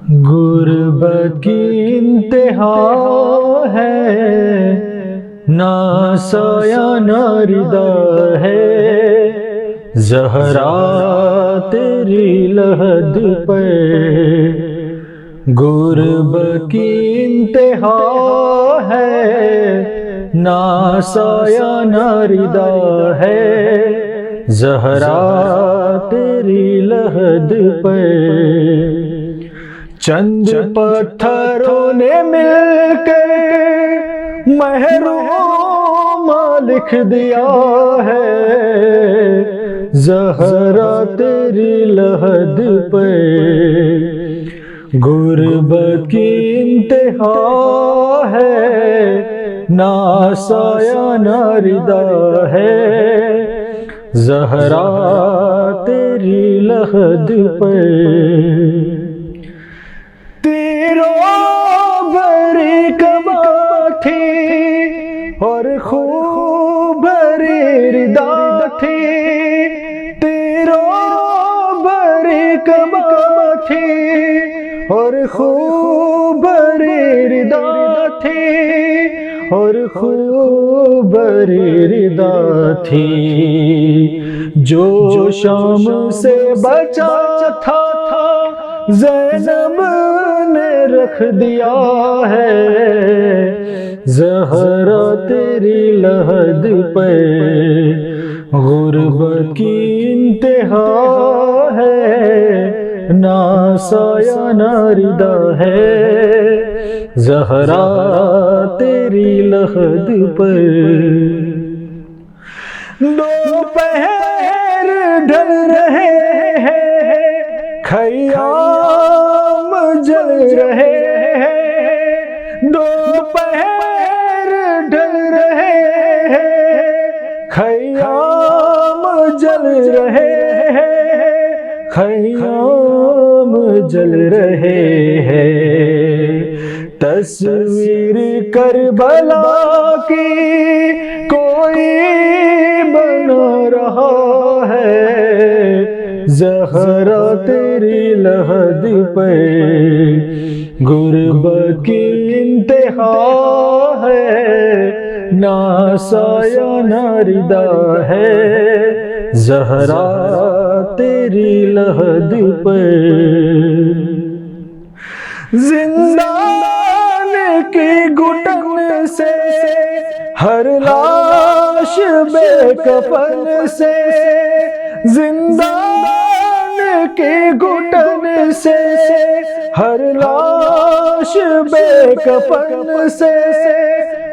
غربت کی انتہا ہے، نہ سایہ نہ ردا ہے، زہرا تیری لحد پر۔ غربت کی انتہا ہے، نہ سایہ نہ ردا ہے، زہرا تیری لحد پر۔ چند پتھروں نے مل کر محروم لکھ دیا ہے، زہرا تیری لحد پر۔ غربت کی انتہا ہے، نہ سایہ نہ ردا ہے، زہرا تیری لحد پر۔ تیروں بھری کعبہ تھی اور خوب بھری ردا تھی، تیروں بھری کعبہ تھی اور خوب بھری ردا تھی، اور خوب بھری ردا تھی۔ جو شام سے بچا تھا زینب نے رکھ دیا ہے، زہرا تیری لحد پر۔ غربت کی انتہا ہے، نہ سایہ نہ ردا ہے، زہرا تیری لحد پر۔ دوپہر ڈھل رہے ہیں، خیام جل رہے ہیں، دوپہر ڈھل رہے ہیں، خیام جل رہے ہیں، خیام جل رہے ہیں۔ تصویر کربلا کی کوئی بنا رہا ہے، زہرا تیری لحد پر۔ غربت کی انتہا ہے، نہ سایہ نہ ردا ہے، زہرا تیری لحد پر۔ زندان کی گھٹن سے ہر لاش بے کفن سے، زندان کی گھٹن سے ہر لاش بے کفن سے،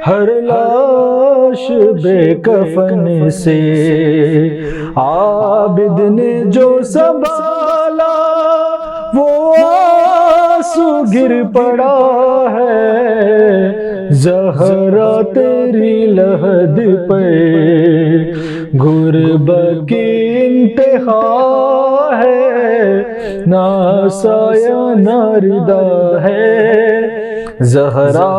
ہر لاش بے کفن سے۔ عابد نے جو سنبھالا وہ آنسو گر پڑا ہے، زہرا تیری لحد پر۔ غربت کی انتہا ہے، نہ سایہ نہ ردا ہے، زہرا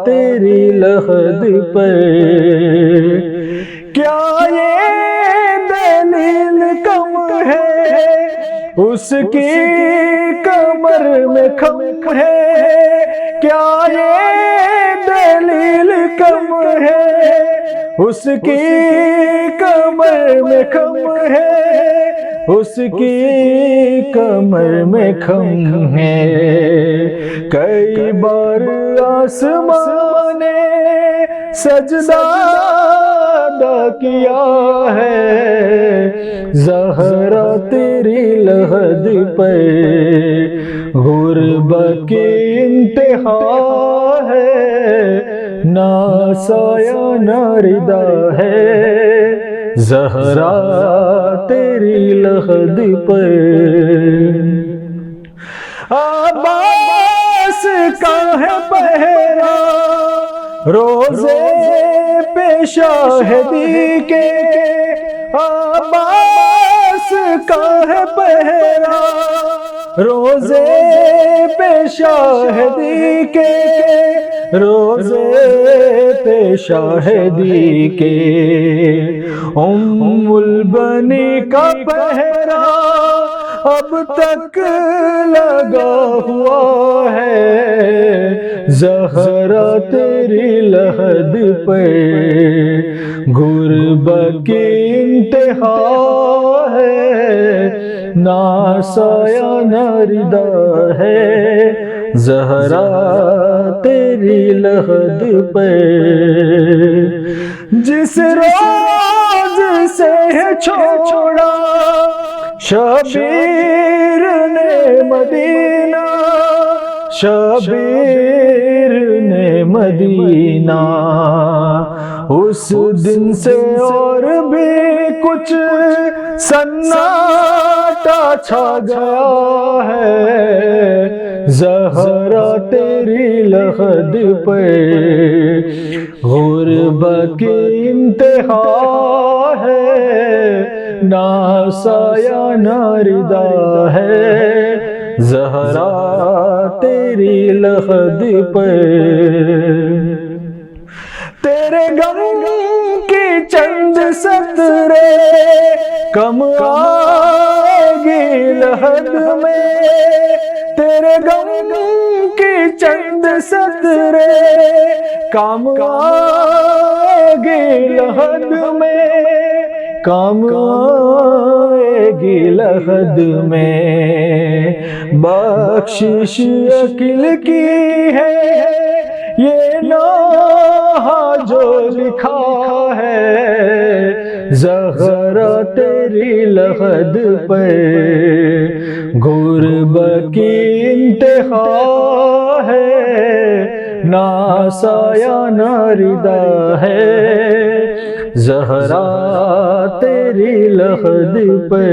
تیری لحد پر۔ کیا یہ دلیل کم ہے، اس کی کمر میں خم ہے، کیا یہ دلیل کم ہے، اس کی کمر میں خم ہے، اس کی کمر میں خم ہے۔ کئی بار آسمان نے سجدہ ادا کیا ہے، زہرا تیری لحد پر۔ غربت کی انتہا ہے، نہ سایہ نہ ردا ہے، زہرا تیری لحد پر۔ عباس کا ہے پہرا روزے پہ شاہدی کے، عباس کا ہے پہرا روزے پہ شاہدی کے، روزے پہ شاہدی کے۔ ام البنی کا پہرا اب تک لگا ہوا ہے زہرا تیری لحد پہ، غربت کی انتہا ہے، نہ سایہ نہ ردا ہے زہرا تیری لحد پہ، جس روز سے چھوڑا شبیر نے مدینہ، شبیر نے مدینہ، اس دن سے اور بھی کچھ سناٹا چھا گیا ہے زہرا تیری لحد پہ، غربت کی انتہا ہے، نہ سایہ نہ ردا ہے زہرا تیری لحد پہ، تیرے غم کی چند سطرے کم آئے گی لحد میں، تیرے غم کی چند سطرے کام آئے گی لحد میں، کام آئے گی لحد میں، بخشش عقل کی ہے یہ نوحہ جو لکھا ہے زہرا تیری لحد پہ، غربت کی انتہا ہے، نہ سایہ نہ ردا ہے زہرا تیری لحد پہ،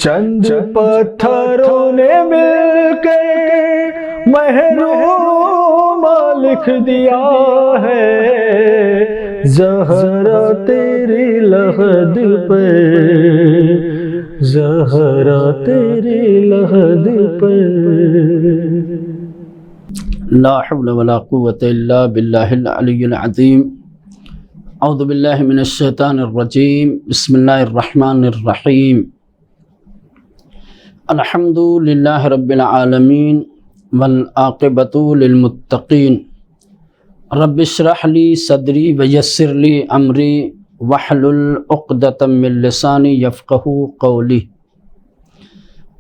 چند پتھروں نے مل کے محروم لکھ دیا ہے زہرا تیری لحد پہ، زہرا تیری لحد پہ۔ لا حول ولا قوة الا باللہ العلی العظیم۔ اعوذ باللہ من الشیطان الرجیم، بسم اللہ الرحمن الرحیم۔ الحمد للہ رب العالمین والعاقبۃ للمتقین، رب اشرح لی صدری ویسر لی امری واحلل عقدۃ من لسانی یفقہوا قولی۔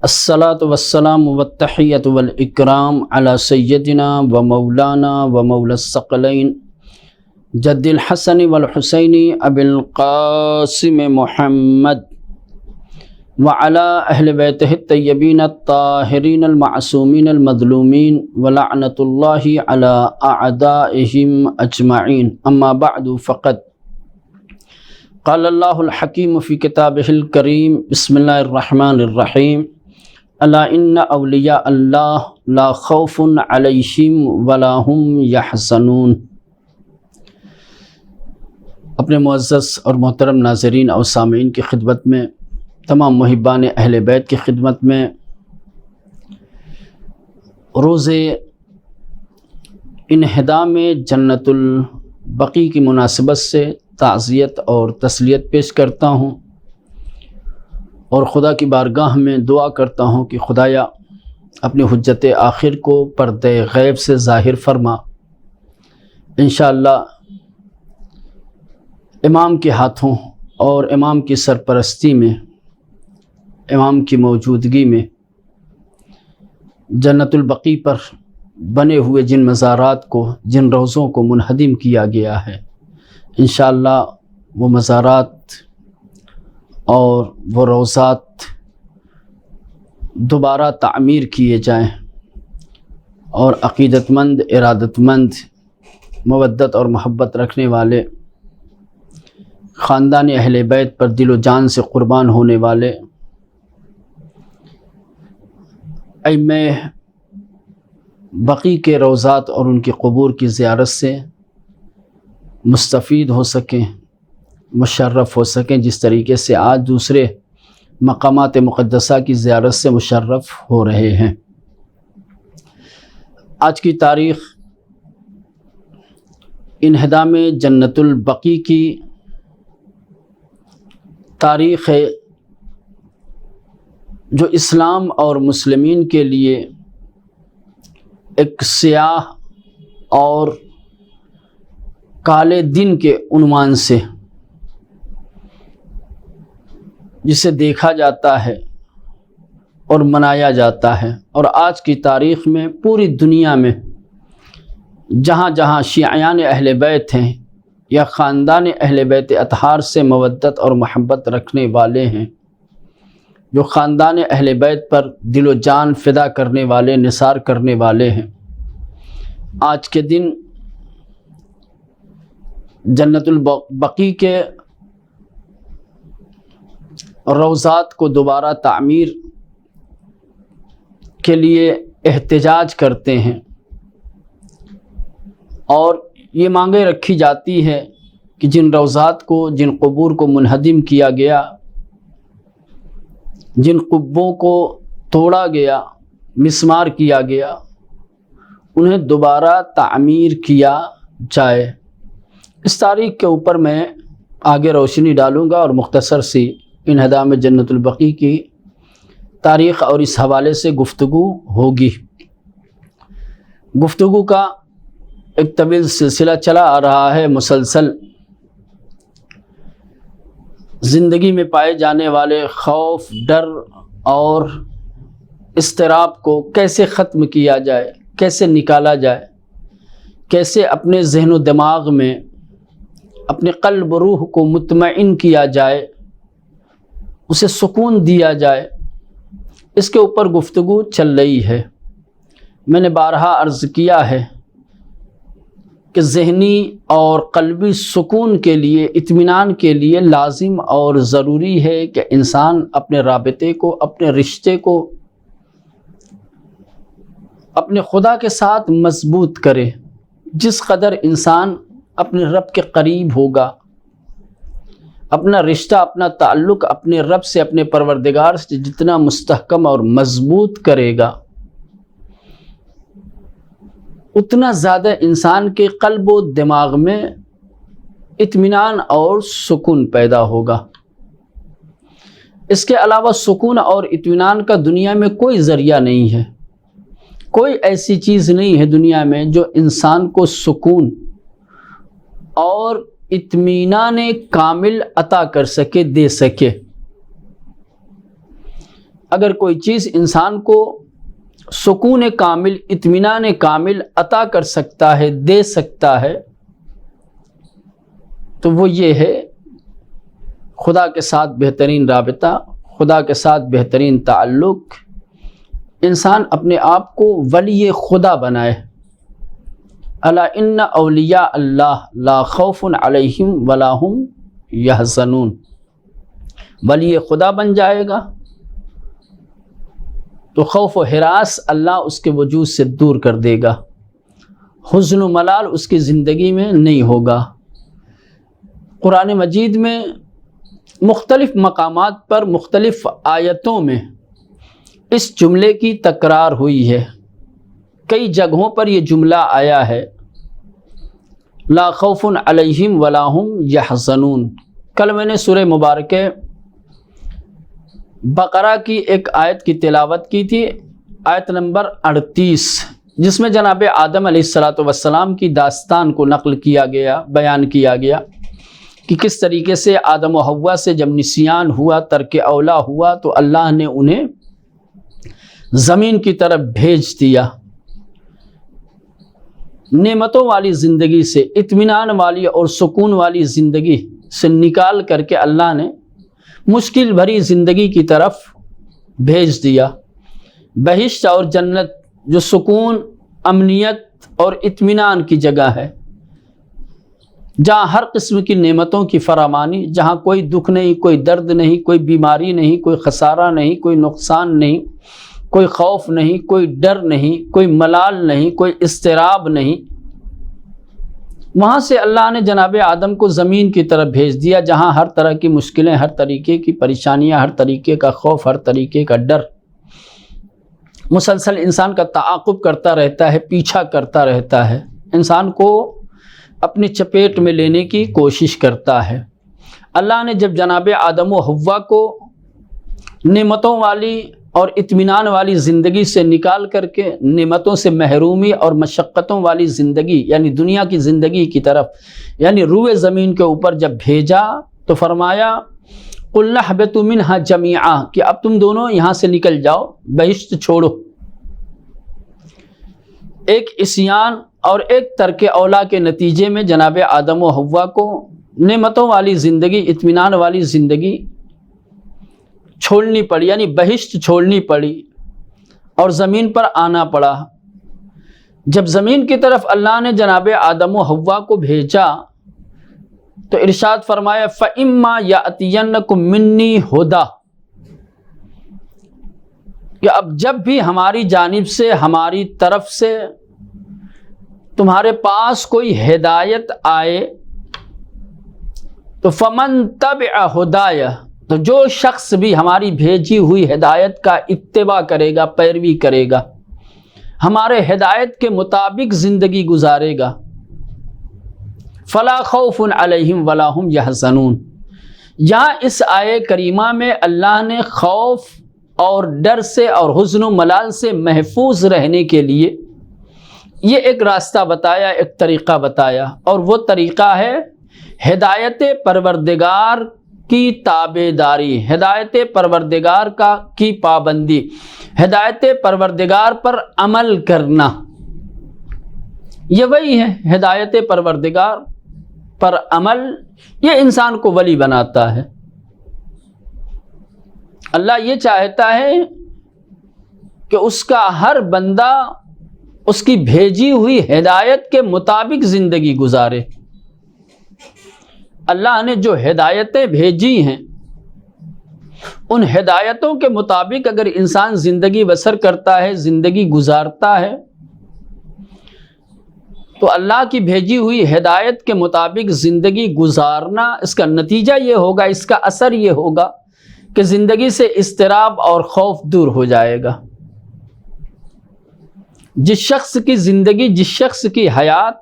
الصلاۃ والسلام والتحیۃ والاکرام علی سیدنا و مولانا و مولا الثقلین جد الحسن والحسین ابی القاسم محمد وعلی اہل بیتہ الطیبین الطاہرین المعصومین المظلومین ولعنۃ اللہ علی اعدائہم اجمعین، اما بعد فقد قال اللہ الحکیم فی کتابہ الکریم، بسم اللہ الرحمن الرحیم، الا ان اولیاء اللہ لا خوف علیہم ولا هم یحزنون۔ اپنے معزز اور محترم ناظرین اور سامعین کی خدمت میں، تمام محبان اہل بیت کی خدمت میں، روز انہدام جنت البقیع کی مناسبت سے تعزیت اور تسلیت پیش کرتا ہوں، اور خدا کی بارگاہ میں دعا کرتا ہوں کہ خدایا اپنی حجت آخر کو پردے غیب سے ظاہر فرما، انشاءاللہ امام کے ہاتھوں اور امام کی سرپرستی میں، امام کی موجودگی میں جنت البقیع پر بنے ہوئے جن مزارات کو، جن روضوں کو منہدم کیا گیا ہے، انشاءاللہ وہ مزارات اور وہ روضات دوبارہ تعمیر کیے جائیں، اور عقیدت مند، ارادت مند، مودت اور محبت رکھنے والے، خاندان اہل بیت پر دل و جان سے قربان ہونے والے ائمہ بقیع کے روضات اور ان کی قبور کی زیارت سے مستفید ہو سکیں، مشرف ہو سکیں، جس طریقے سے آج دوسرے مقامات مقدسہ کی زیارت سے مشرف ہو رہے ہیں۔ آج کی تاریخ انہدام جنت البقیع کی تاریخ ہے، جو اسلام اور مسلمین کے لیے ایک سیاہ اور کالے دن کے عنوان سے جسے دیکھا جاتا ہے اور منایا جاتا ہے، اور آج کی تاریخ میں پوری دنیا میں جہاں جہاں شیعیان اہل بیت ہیں یا خاندان اہل بیت اطہار سے مودت اور محبت رکھنے والے ہیں، جو خاندان اہل بیت پر دل و جان فدا کرنے والے، نثار کرنے والے ہیں، آج کے دن جنت البقیع کے روضات کو دوبارہ تعمیر کے لیے احتجاج کرتے ہیں، اور یہ مانگیں رکھی جاتی ہے کہ جن روضات کو، جن قبور کو منہدم کیا گیا، جن قبوں کو توڑا گیا، مسمار کیا گیا، انہیں دوبارہ تعمیر کیا جائے۔ اس تاریخ کے اوپر میں آگے روشنی ڈالوں گا اور مختصر سی انہدام جنت البقیع کی تاریخ اور اس حوالے سے گفتگو ہوگی۔ گفتگو کا ایک طویل سلسلہ چلا آ رہا ہے، مسلسل زندگی میں پائے جانے والے خوف، ڈر اور اضطراب کو کیسے ختم کیا جائے، کیسے نکالا جائے، کیسے اپنے ذہن و دماغ میں اپنے قلب و روح کو مطمئن کیا جائے، اسے سکون دیا جائے، اس کے اوپر گفتگو چل رہی ہے۔ میں نے بارہا عرض کیا ہے کہ ذہنی اور قلبی سکون کے لیے، اطمینان کے لیے لازم اور ضروری ہے کہ انسان اپنے رابطے کو، اپنے رشتے کو اپنے خدا کے ساتھ مضبوط کرے۔ جس قدر انسان اپنے رب کے قریب ہوگا، اپنا رشتہ، اپنا تعلق اپنے رب سے، اپنے پروردگار سے جتنا مستحکم اور مضبوط کرے گا، اتنا زیادہ انسان کے قلب و دماغ میں اطمینان اور سکون پیدا ہوگا۔ اس کے علاوہ سکون اور اطمینان کا دنیا میں کوئی ذریعہ نہیں ہے، کوئی ایسی چیز نہیں ہے دنیا میں جو انسان کو سکون اور اطمینان کامل عطا کر سکے، دے سکے۔ اگر کوئی چیز انسان کو سکون کامل، اطمینان کامل عطا کر سکتا ہے، دے سکتا ہے، تو وہ یہ ہے خدا کے ساتھ بہترین رابطہ، خدا کے ساتھ بہترین تعلق۔ انسان اپنے آپ کو ولی خدا بنائے۔ الا ان اولیاء اللہ لا خوف علیہم ولا هم یحزنون۔ ولی خدا بن جائے گا تو خوف و ہراس اللہ اس کے وجود سے دور کر دے گا، حزن و ملال اس کی زندگی میں نہیں ہوگا۔ قرآن مجید میں مختلف مقامات پر، مختلف آیتوں میں اس جملے کی تکرار ہوئی ہے۔ کئی جگہوں پر یہ جملہ آیا ہے، لا خوف علیہم ولا هم یحزنون۔ کل میں نے سورہ مبارکہ بقرہ کی ایک آیت کی تلاوت کی تھی، آیت نمبر 38، جس میں جناب آدم علیہ السلام کی داستان کو نقل کیا گیا، بیان کیا گیا کہ کس طریقے سے آدم و حوا سے جب نسیان ہوا، ترک اولا ہوا، تو اللہ نے انہیں زمین کی طرف بھیج دیا۔ نعمتوں والی زندگی سے، اطمینان والی اور سکون والی زندگی سے نکال کر کے اللہ نے مشکل بھری زندگی کی طرف بھیج دیا۔ بہشت اور جنت جو سکون، امنیت اور اطمینان کی جگہ ہے، جہاں ہر قسم کی نعمتوں کی فراوانی، جہاں کوئی دکھ نہیں، کوئی درد نہیں، کوئی بیماری نہیں، کوئی خسارہ نہیں، کوئی نقصان نہیں، کوئی خوف نہیں، کوئی ڈر نہیں، کوئی ملال نہیں، کوئی اضطراب نہیں۔ وہاں سے اللہ نے جناب آدم کو زمین کی طرف بھیج دیا، جہاں ہر طرح کی مشکلیں، ہر طریقے کی پریشانیاں، ہر طریقے کا خوف، ہر طریقے کا ڈر مسلسل انسان کا تعاقب کرتا رہتا ہے، پیچھا کرتا رہتا ہے، انسان کو اپنی چپیٹ میں لینے کی کوشش کرتا ہے۔ اللہ نے جب جناب آدم و حوا کو نعمتوں والی اور اطمینان والی زندگی سے نکال کر کے نعمتوں سے محرومی اور مشقتوں والی زندگی یعنی دنیا کی زندگی کی طرف یعنی روئے زمین کے اوپر جب بھیجا تو فرمایا قُلْنَا اهْبِطُوا مِنْهَا جَمِيعًا کہ اب تم دونوں یہاں سے نکل جاؤ، بہشت چھوڑو۔ ایک عصیان اور ایک ترک اولا کے نتیجے میں جناب آدم و حوا کو نعمتوں والی زندگی، اطمینان والی زندگی چھوڑنی پڑی، یعنی بہشت چھوڑنی پڑی اور زمین پر آنا پڑا۔ جب زمین کی طرف اللہ نے جناب آدم و حوا کو بھیجا تو ارشاد فرمایا فَإِمَّا يَأْتِيَنَّكُم مِّنِّي هُدًى کہ اب جب بھی ہماری جانب سے، ہماری طرف سے تمہارے پاس کوئی ہدایت آئے تو فَمَن تَبِعَ هُدَايَ تو جو شخص بھی ہماری بھیجی ہوئی ہدایت کا اتباع کرے گا، پیروی کرے گا، ہمارے ہدایت کے مطابق زندگی گزارے گا، فلا خوف علیہم ولا ہم یحزنون۔ یہاں اس آیے کریمہ میں اللہ نے خوف اور ڈر سے اور حزن و ملال سے محفوظ رہنے کے لیے یہ ایک راستہ بتایا، ایک طریقہ بتایا، اور وہ طریقہ ہے ہدایت پروردگار کی تابع داری، ہدایت پروردگار کی پابندی، ہدایت پروردگار پر عمل کرنا۔ یہ وہی ہے ہدایت پروردگار پر عمل، یہ انسان کو ولی بناتا ہے۔ اللہ یہ چاہتا ہے کہ اس کا ہر بندہ اس کی بھیجی ہوئی ہدایت کے مطابق زندگی گزارے۔ اللہ نے جو ہدایتیں بھیجی ہیں ان ہدایتوں کے مطابق اگر انسان زندگی بسر کرتا ہے، زندگی گزارتا ہے، تو اللہ کی بھیجی ہوئی ہدایت کے مطابق زندگی گزارنا، اس کا نتیجہ یہ ہوگا، اس کا اثر یہ ہوگا کہ زندگی سے اضطراب اور خوف دور ہو جائے گا۔ جس شخص کی زندگی، جس شخص کی حیات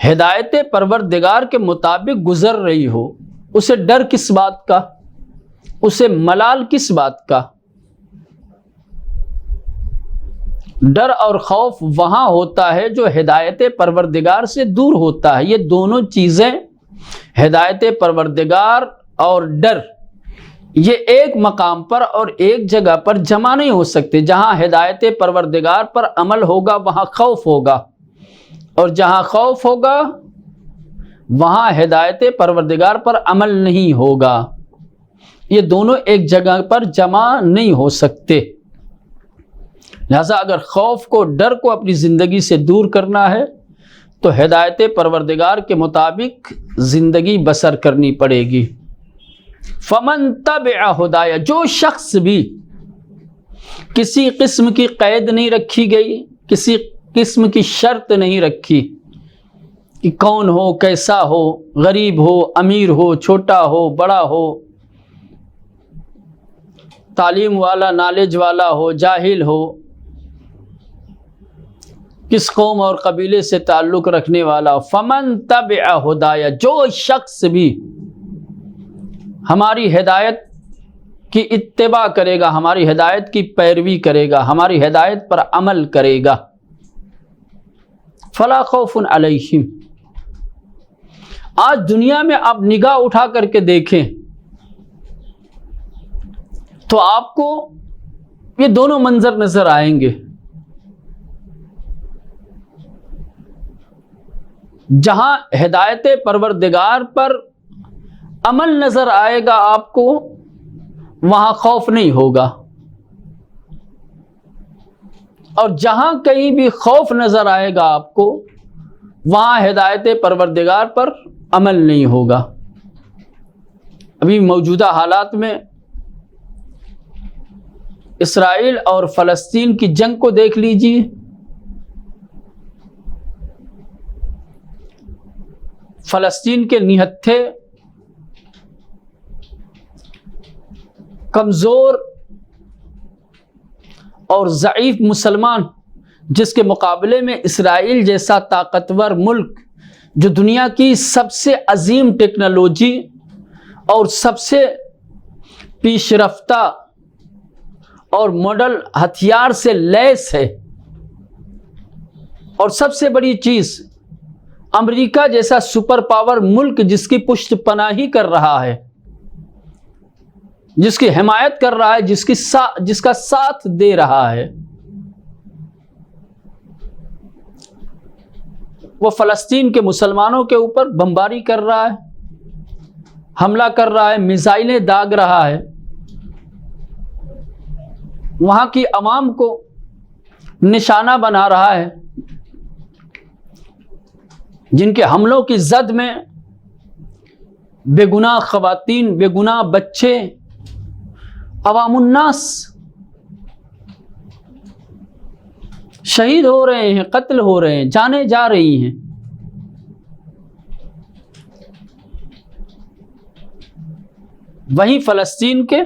ہدایت پروردگار کے مطابق گزر رہی ہو، اسے ڈر کس بات کا، اسے ملال کس بات کا؟ ڈر اور خوف وہاں ہوتا ہے جو ہدایت پروردگار سے دور ہوتا ہے۔ یہ دونوں چیزیں، ہدایت پروردگار اور ڈر، یہ ایک مقام پر اور ایک جگہ پر جمع نہیں ہو سکتے۔ جہاں ہدایت پروردگار پر عمل ہوگا وہاں خوف ہوگا، اور جہاں خوف ہوگا وہاں ہدایت پروردگار پر عمل نہیں ہوگا۔ یہ دونوں ایک جگہ پر جمع نہیں ہو سکتے۔ لہذا اگر خوف کو، ڈر کو اپنی زندگی سے دور کرنا ہے تو ہدایت پروردگار کے مطابق زندگی بسر کرنی پڑے گی۔ فمن تبع ہدایا، جو شخص بھی، کسی قسم کی قید نہیں رکھی گئی، کسی قسم کی شرط نہیں رکھی کہ کون ہو، کیسا ہو، غریب ہو، امیر ہو، چھوٹا ہو، بڑا ہو، تعلیم والا، نالج والا ہو، جاہل ہو، کس قوم اور قبیلے سے تعلق رکھنے والا۔ فمن تبع ہدایا، جو شخص بھی ہماری ہدایت کی اتباع کرے گا، ہماری ہدایت کی پیروی کرے گا، ہماری ہدایت پر عمل کرے گا، فلا خوف علیہم۔ آج دنیا میں آپ نگاہ اٹھا کر کے دیکھیں تو آپ کو یہ دونوں منظر نظر آئیں گے۔ جہاں ہدایت پروردگار پر عمل نظر آئے گا آپ کو، وہاں خوف نہیں ہوگا، اور جہاں کہیں بھی خوف نظر آئے گا آپ کو، وہاں ہدایت پروردگار پر عمل نہیں ہوگا۔ ابھی موجودہ حالات میں اسرائیل اور فلسطین کی جنگ کو دیکھ لیجیے۔ فلسطین کے نہتھے، کمزور اور ضعیف مسلمان، جس کے مقابلے میں اسرائیل جیسا طاقتور ملک جو دنیا کی سب سے عظیم ٹیکنالوجی اور سب سے پیش رفتہ اور ماڈل ہتھیار سے لیس ہے، اور سب سے بڑی چیز امریکہ جیسا سپر پاور ملک جس کی پشت پناہی کر رہا ہے، جس کی حمایت کر رہا ہے، جس کا ساتھ دے رہا ہے، وہ فلسطین کے مسلمانوں کے اوپر بمباری کر رہا ہے، حملہ کر رہا ہے، میزائلیں داغ رہا ہے، وہاں کی عوام کو نشانہ بنا رہا ہے، جن کے حملوں کی زد میں بے گناہ خواتین، بے گناہ بچے، عوام الناس شہید ہو رہے ہیں، قتل ہو رہے ہیں، جانیں جا رہی ہیں۔ وہیں فلسطین کے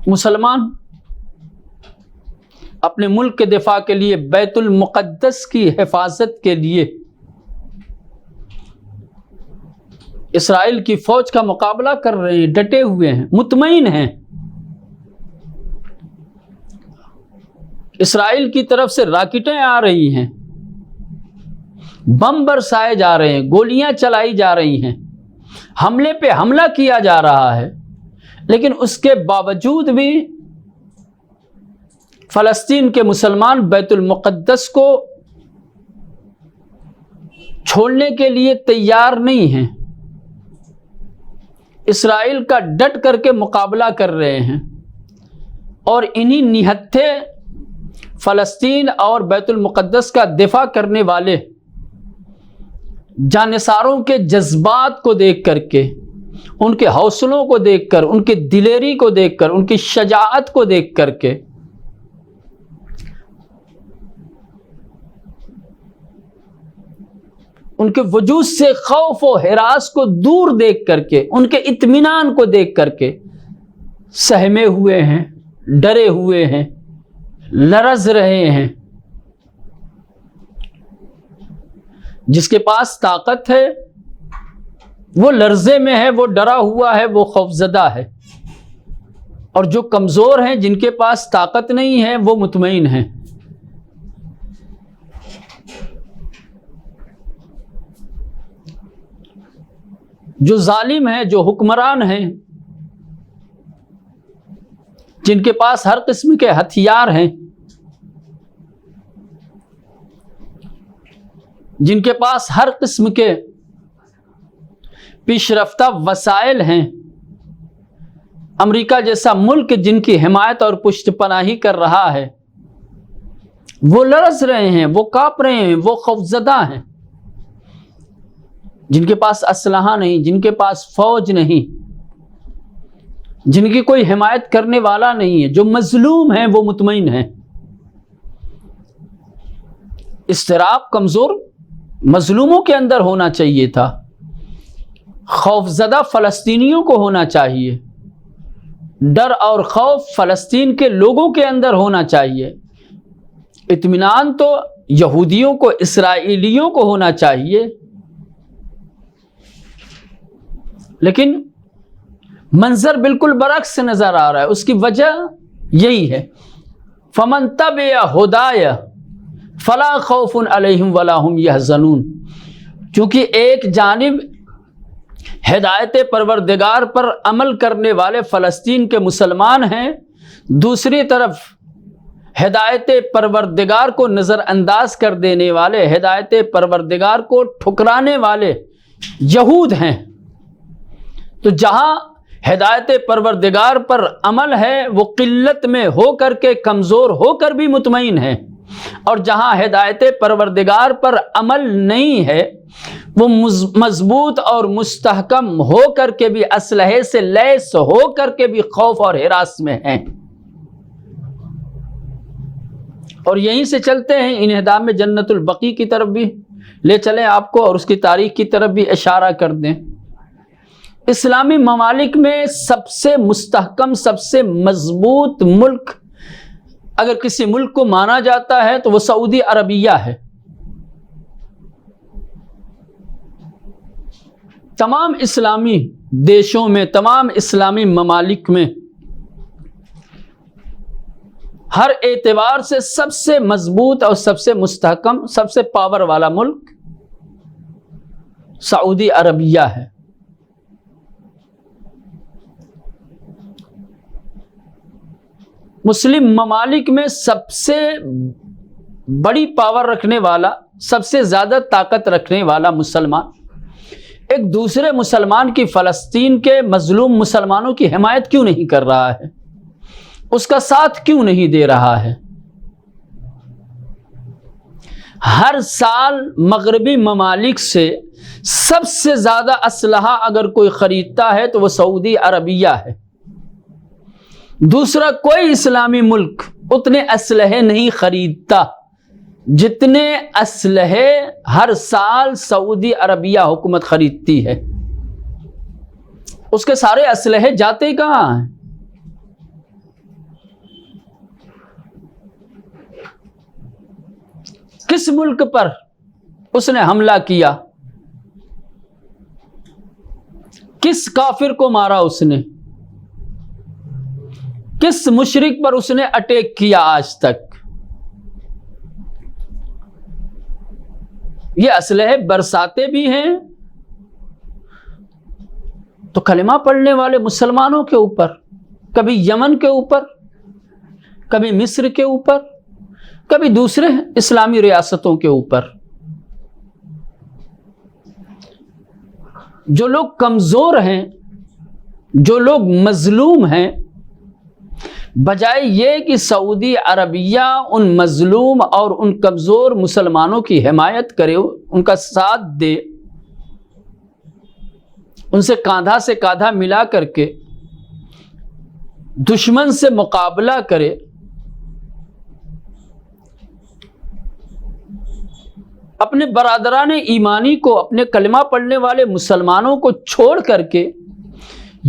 مسلمان اپنے ملک کے دفاع کے لیے، بیت المقدس کی حفاظت کے لیے اسرائیل کی فوج کا مقابلہ کر رہے ہیں، ڈٹے ہوئے ہیں، مطمئن ہیں۔ اسرائیل کی طرف سے راکٹیں آ رہی ہیں، بم برسائے جا رہے ہیں، گولیاں چلائی جا رہی ہیں، حملے پہ حملہ کیا جا رہا ہے، لیکن اس کے باوجود بھی فلسطین کے مسلمان بیت المقدس کو چھوڑنے کے لیے تیار نہیں ہیں، اسرائیل کا ڈٹ کر کے مقابلہ کر رہے ہیں، اور انہی نہتھے فلسطین اور بیت المقدس کا دفاع کرنے والے جانثاروں کے جذبات کو دیکھ کر کے، ان کے حوصلوں کو دیکھ کر، ان کی دلیری کو دیکھ کر، ان کی شجاعت کو دیکھ کر کے ان کے وجود سے خوف و ہراس کو دور دیکھ کر کے، ان کے اطمینان کو دیکھ کر کے سہمے ہوئے ہیں، ڈرے ہوئے ہیں، لرز رہے ہیں۔ جس کے پاس طاقت ہے وہ لرزے میں ہے، وہ ڈرا ہوا ہے، وہ خوفزدہ ہے، اور جو کمزور ہیں، جن کے پاس طاقت نہیں ہے، وہ مطمئن ہیں۔ جو ظالم ہیں، جو حکمران ہیں، جن کے پاس ہر قسم کے ہتھیار ہیں، جن کے پاس ہر قسم کے پیش رفتہ وسائل ہیں، امریکہ جیسا ملک جن کی حمایت اور پشت پناہی کر رہا ہے، وہ لرز رہے ہیں، وہ کانپ رہے ہیں، وہ خوفزدہ ہیں۔ جن کے پاس اسلحہ نہیں، جن کے پاس فوج نہیں، جن کی کوئی حمایت کرنے والا نہیں ہے، جو مظلوم ہیں، وہ مطمئن ہیں۔ اضطراب کمزور مظلوموں کے اندر ہونا چاہیے تھا، خوفزدہ فلسطینیوں کو ہونا چاہیے، ڈر اور خوف فلسطین کے لوگوں کے اندر ہونا چاہیے، اطمینان تو یہودیوں کو، اسرائیلیوں کو ہونا چاہیے۔ لیکن منظر بالکل برعکس نظر آ رہا ہے۔ اس کی وجہ یہی ہے، فَمَن تَبِعَ هُدَايَ فَلَا خَوْفٌ عَلَيْهِمْ وَلَا هُمْ يَحْزَنُونَ، چونکہ ایک جانب ہدایت پروردگار پر عمل کرنے والے فلسطین کے مسلمان ہیں، دوسری طرف ہدایت پروردگار کو نظر انداز کر دینے والے، ہدایت پروردگار کو ٹھکرانے والے یہود ہیں۔ تو جہاں ہدایت پروردگار پر عمل ہے وہ قلت میں ہو کر کے، کمزور ہو کر بھی مطمئن ہے، اور جہاں ہدایت پروردگار پر عمل نہیں ہے وہ مضبوط اور مستحکم ہو کر کے بھی، اسلحے سے لیس ہو کر کے بھی خوف اور ہراس میں ہیں۔ اور یہیں سے چلتے ہیں انہدام جنت البقیع کی طرف بھی لے چلیں آپ کو، اور اس کی تاریخ کی طرف بھی اشارہ کر دیں۔ اسلامی ممالک میں سب سے مستحکم، سب سے مضبوط ملک اگر کسی ملک کو مانا جاتا ہے تو وہ سعودی عربیہ ہے۔ تمام اسلامی دیشوں میں، تمام اسلامی ممالک میں ہر اعتبار سے سب سے مضبوط اور سب سے مستحکم، سب سے پاور والا ملک سعودی عربیہ ہے۔ مسلم ممالک میں سب سے بڑی پاور رکھنے والا، سب سے زیادہ طاقت رکھنے والا مسلمان ایک دوسرے مسلمان کی، فلسطین کے مظلوم مسلمانوں کی حمایت کیوں نہیں کر رہا ہے؟ اس کا ساتھ کیوں نہیں دے رہا ہے؟ ہر سال مغربی ممالک سے سب سے زیادہ اسلحہ اگر کوئی خریدتا ہے تو وہ سعودی عربیہ ہے۔ دوسرا کوئی اسلامی ملک اتنے اسلحے نہیں خریدتا جتنے اسلحے ہر سال سعودی عربیہ حکومت خریدتی ہے۔ اس کے سارے اسلحے جاتے کہاں ہیں؟ کس ملک پر اس نے حملہ کیا؟ کس کافر کو مارا اس نے؟ کس مشرک پر اس نے اٹیک کیا آج تک؟ یہ اسلحے برساتے بھی ہیں تو کلمہ پڑھنے والے مسلمانوں کے اوپر، کبھی یمن کے اوپر، کبھی مصر کے اوپر، کبھی دوسرے اسلامی ریاستوں کے اوپر۔ جو لوگ کمزور ہیں، جو لوگ مظلوم ہیں، بجائے یہ کہ سعودی عربیہ ان مظلوم اور ان کمزور مسلمانوں کی حمایت کرے، ان کا ساتھ دے، ان سے کاندھا سے کاندھا ملا کر کے دشمن سے مقابلہ کرے، اپنے برادران ایمانی کو، اپنے کلمہ پڑھنے والے مسلمانوں کو چھوڑ کر کے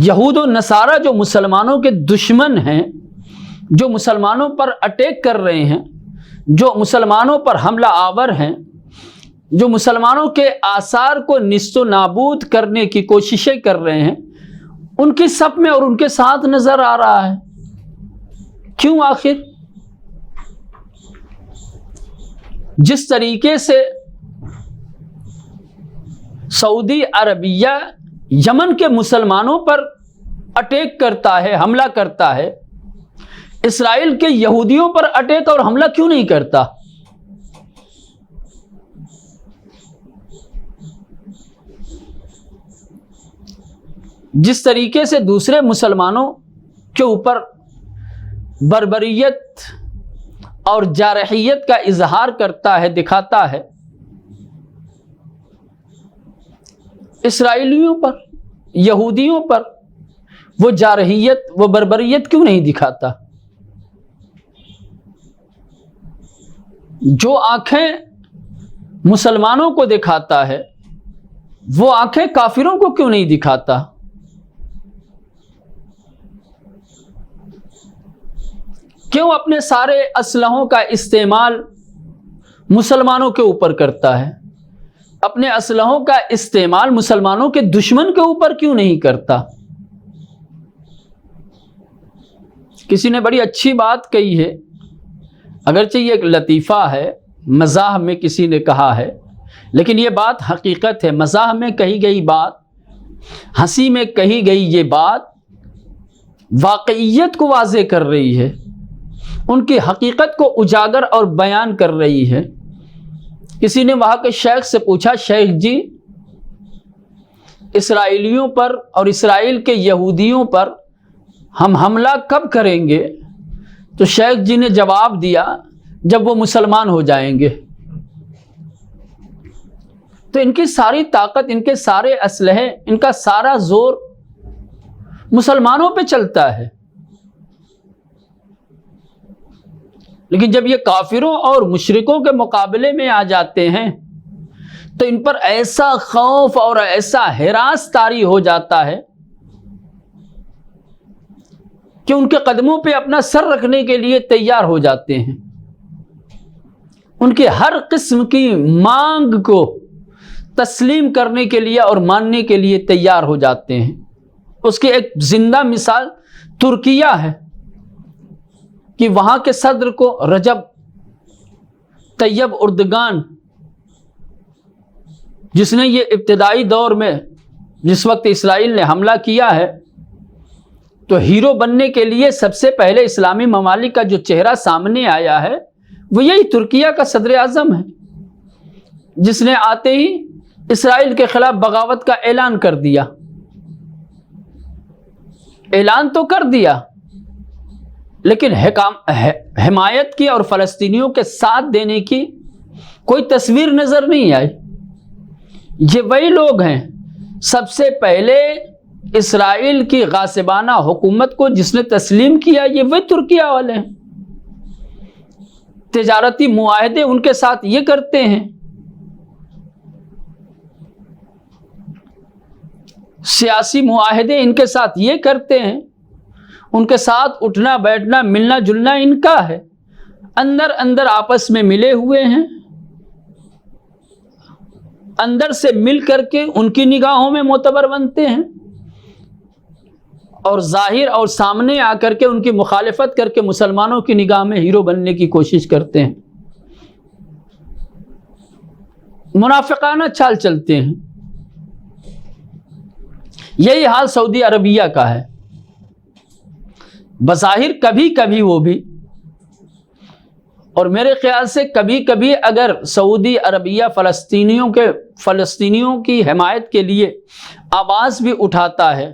یہود و نصارہ جو مسلمانوں کے دشمن ہیں، جو مسلمانوں پر اٹیک کر رہے ہیں، جو مسلمانوں پر حملہ آور ہیں، جو مسلمانوں کے آثار کو نیست و نابود کرنے کی کوششیں کر رہے ہیں، ان کی صف میں اور ان کے ساتھ نظر آ رہا ہے۔ کیوں آخر؟ جس طریقے سے سعودی عربیہ یمن کے مسلمانوں پر اٹیک کرتا ہے، حملہ کرتا ہے، اسرائیل کے یہودیوں پر اٹیک اور حملہ کیوں نہیں کرتا؟ جس طریقے سے دوسرے مسلمانوں کے اوپر بربریت اور جارحیت کا اظہار کرتا ہے، دکھاتا ہے، اسرائیلیوں پر، یہودیوں پر وہ جارحیت، وہ بربریت کیوں نہیں دکھاتا؟ جو آنکھیں مسلمانوں کو دکھاتا ہے وہ آنکھیں کافروں کو کیوں نہیں دکھاتا؟ کیوں اپنے سارے اسلحوں کا استعمال مسلمانوں کے اوپر کرتا ہے؟ اپنے اسلحوں کا استعمال مسلمانوں کے دشمن کے اوپر کیوں نہیں کرتا؟ کسی نے بڑی اچھی بات کہی ہے، اگرچہ یہ ایک لطیفہ ہے، مزاح میں کسی نے کہا ہے، لیکن یہ بات حقیقت ہے۔ مزاح میں کہی گئی بات، ہنسی میں کہی گئی یہ بات واقعیت کو واضح کر رہی ہے، ان کی حقیقت کو اجاگر اور بیان کر رہی ہے۔ کسی نے وہاں کے شیخ سے پوچھا، شیخ جی اسرائیلیوں پر اور اسرائیل کے یہودیوں پر ہم حملہ کب کریں گے؟ تو شیخ جی نے جواب دیا، جب وہ مسلمان ہو جائیں گے۔ تو ان کی ساری طاقت، ان کے سارے اسلحے، ان کا سارا زور مسلمانوں پہ چلتا ہے، لیکن جب یہ کافروں اور مشرکوں کے مقابلے میں آ جاتے ہیں تو ان پر ایسا خوف اور ایسا ہراس طاری ہو جاتا ہے کہ ان کے قدموں پہ اپنا سر رکھنے کے لیے تیار ہو جاتے ہیں، ان کی ہر قسم کی مانگ کو تسلیم کرنے کے لیے اور ماننے کے لیے تیار ہو جاتے ہیں۔ اس کی ایک زندہ مثال ترکیہ ہے کہ وہاں کے صدر کو رجب طیب اردگان، جس نے یہ ابتدائی دور میں جس وقت اسرائیل نے حملہ کیا ہے تو ہیرو بننے کے لیے سب سے پہلے اسلامی ممالک کا جو چہرہ سامنے آیا ہے وہ یہی ترکیہ کا صدر اعظم ہے، جس نے آتے ہی اسرائیل کے خلاف بغاوت کا اعلان کر دیا۔ اعلان تو کر دیا لیکن حمایت کی اور فلسطینیوں کے ساتھ دینے کی کوئی تصویر نظر نہیں آئی۔ یہ وہی لوگ ہیں سب سے پہلے اسرائیل کی غاصبانہ حکومت کو جس نے تسلیم کیا، یہ وہی ترکیہ والے ہیں۔ تجارتی معاہدے ان کے ساتھ یہ کرتے ہیں، سیاسی معاہدے ان کے ساتھ یہ کرتے ہیں، ان کے ساتھ اٹھنا بیٹھنا ملنا جلنا ان کا ہے، اندر اندر آپس میں ملے ہوئے ہیں، اندر سے مل کر کے ان کی نگاہوں میں معتبر بنتے ہیں اور ظاہر اور سامنے آ کر کے ان کی مخالفت کر کے مسلمانوں کی نگاہ میں ہیرو بننے کی کوشش کرتے ہیں، منافقانہ چال چلتے ہیں۔ یہی حال سعودی عربیہ کا ہے، بظاہر کبھی کبھی وہ بھی، اور میرے خیال سے کبھی کبھی اگر سعودی عربیہ فلسطینیوں کی حمایت کے لیے آواز بھی اٹھاتا ہے،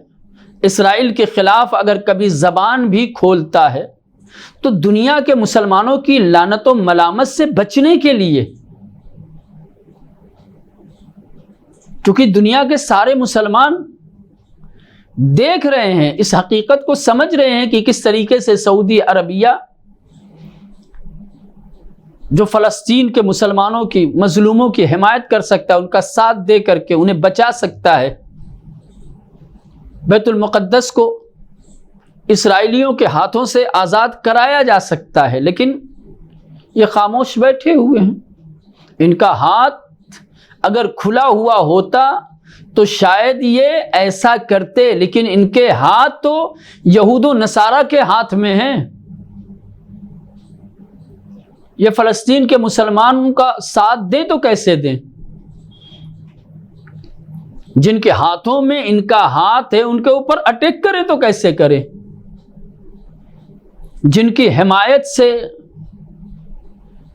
اسرائیل کے خلاف اگر کبھی زبان بھی کھولتا ہے تو دنیا کے مسلمانوں کی لعنت و ملامت سے بچنے کے لیے، کیونکہ دنیا کے سارے مسلمان دیکھ رہے ہیں، اس حقیقت کو سمجھ رہے ہیں کہ کس طریقے سے سعودی عربیہ جو فلسطین کے مسلمانوں کی مظلوموں کی حمایت کر سکتا ہے، ان کا ساتھ دے کر کے انہیں بچا سکتا ہے، بیت المقدس کو اسرائیلیوں کے ہاتھوں سے آزاد کرایا جا سکتا ہے، لیکن یہ خاموش بیٹھے ہوئے ہیں۔ ان کا ہاتھ اگر کھلا ہوا ہوتا تو شاید یہ ایسا کرتے، لیکن ان کے ہاتھ تو یہود و نصارہ کے ہاتھ میں ہیں۔ یہ فلسطین کے مسلمانوں کا ساتھ دیں تو کیسے دیں؟ جن کے ہاتھوں میں ان کا ہاتھ ہے ان کے اوپر اٹیک کرے تو کیسے کرے؟ جن کی حمایت سے،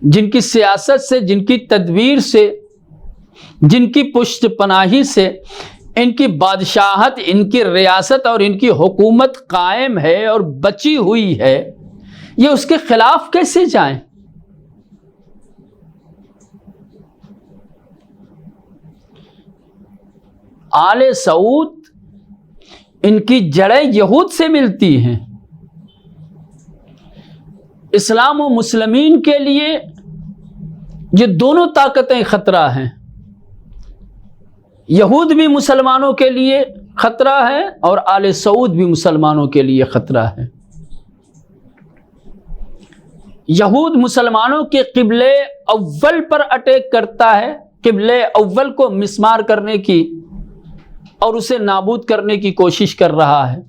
جن کی سیاست سے، جن کی تدبیر سے، جن کی پشت پناہی سے ان کی بادشاہت، ان کی ریاست اور ان کی حکومت قائم ہے اور بچی ہوئی ہے، یہ اس کے خلاف کیسے جائیں؟ آل سعود ان کی جڑیں یہود سے ملتی ہیں۔ اسلام و مسلمین کے لیے یہ دونوں طاقتیں خطرہ ہیں، یہود بھی مسلمانوں کے لیے خطرہ ہے اور آل سعود بھی مسلمانوں کے لیے خطرہ ہے۔ یہود مسلمانوں کے قبلہ اول پر اٹیک کرتا ہے، قبلہ اول کو مسمار کرنے کی اور اسے نابود کرنے کی کوشش کر رہا ہے،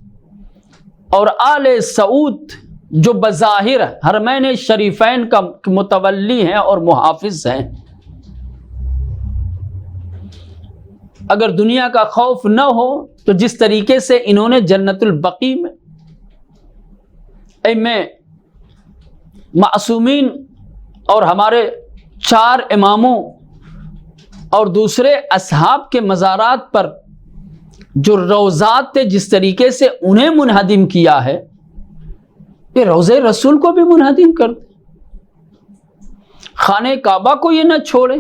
اور آل سعود جو بظاہر حرمین شریفین کا متولی ہیں اور محافظ ہیں، اگر دنیا کا خوف نہ ہو تو جس طریقے سے انہوں نے جنت البقیع میں معصومین اور ہمارے 4 اماموں اور دوسرے اصحاب کے مزارات پر جو روضات تھے جس طریقے سے انہیں منہدم کیا ہے، یہ روضہ رسول کو بھی منہدم کر دے، خانہ کعبہ کو یہ نہ چھوڑے۔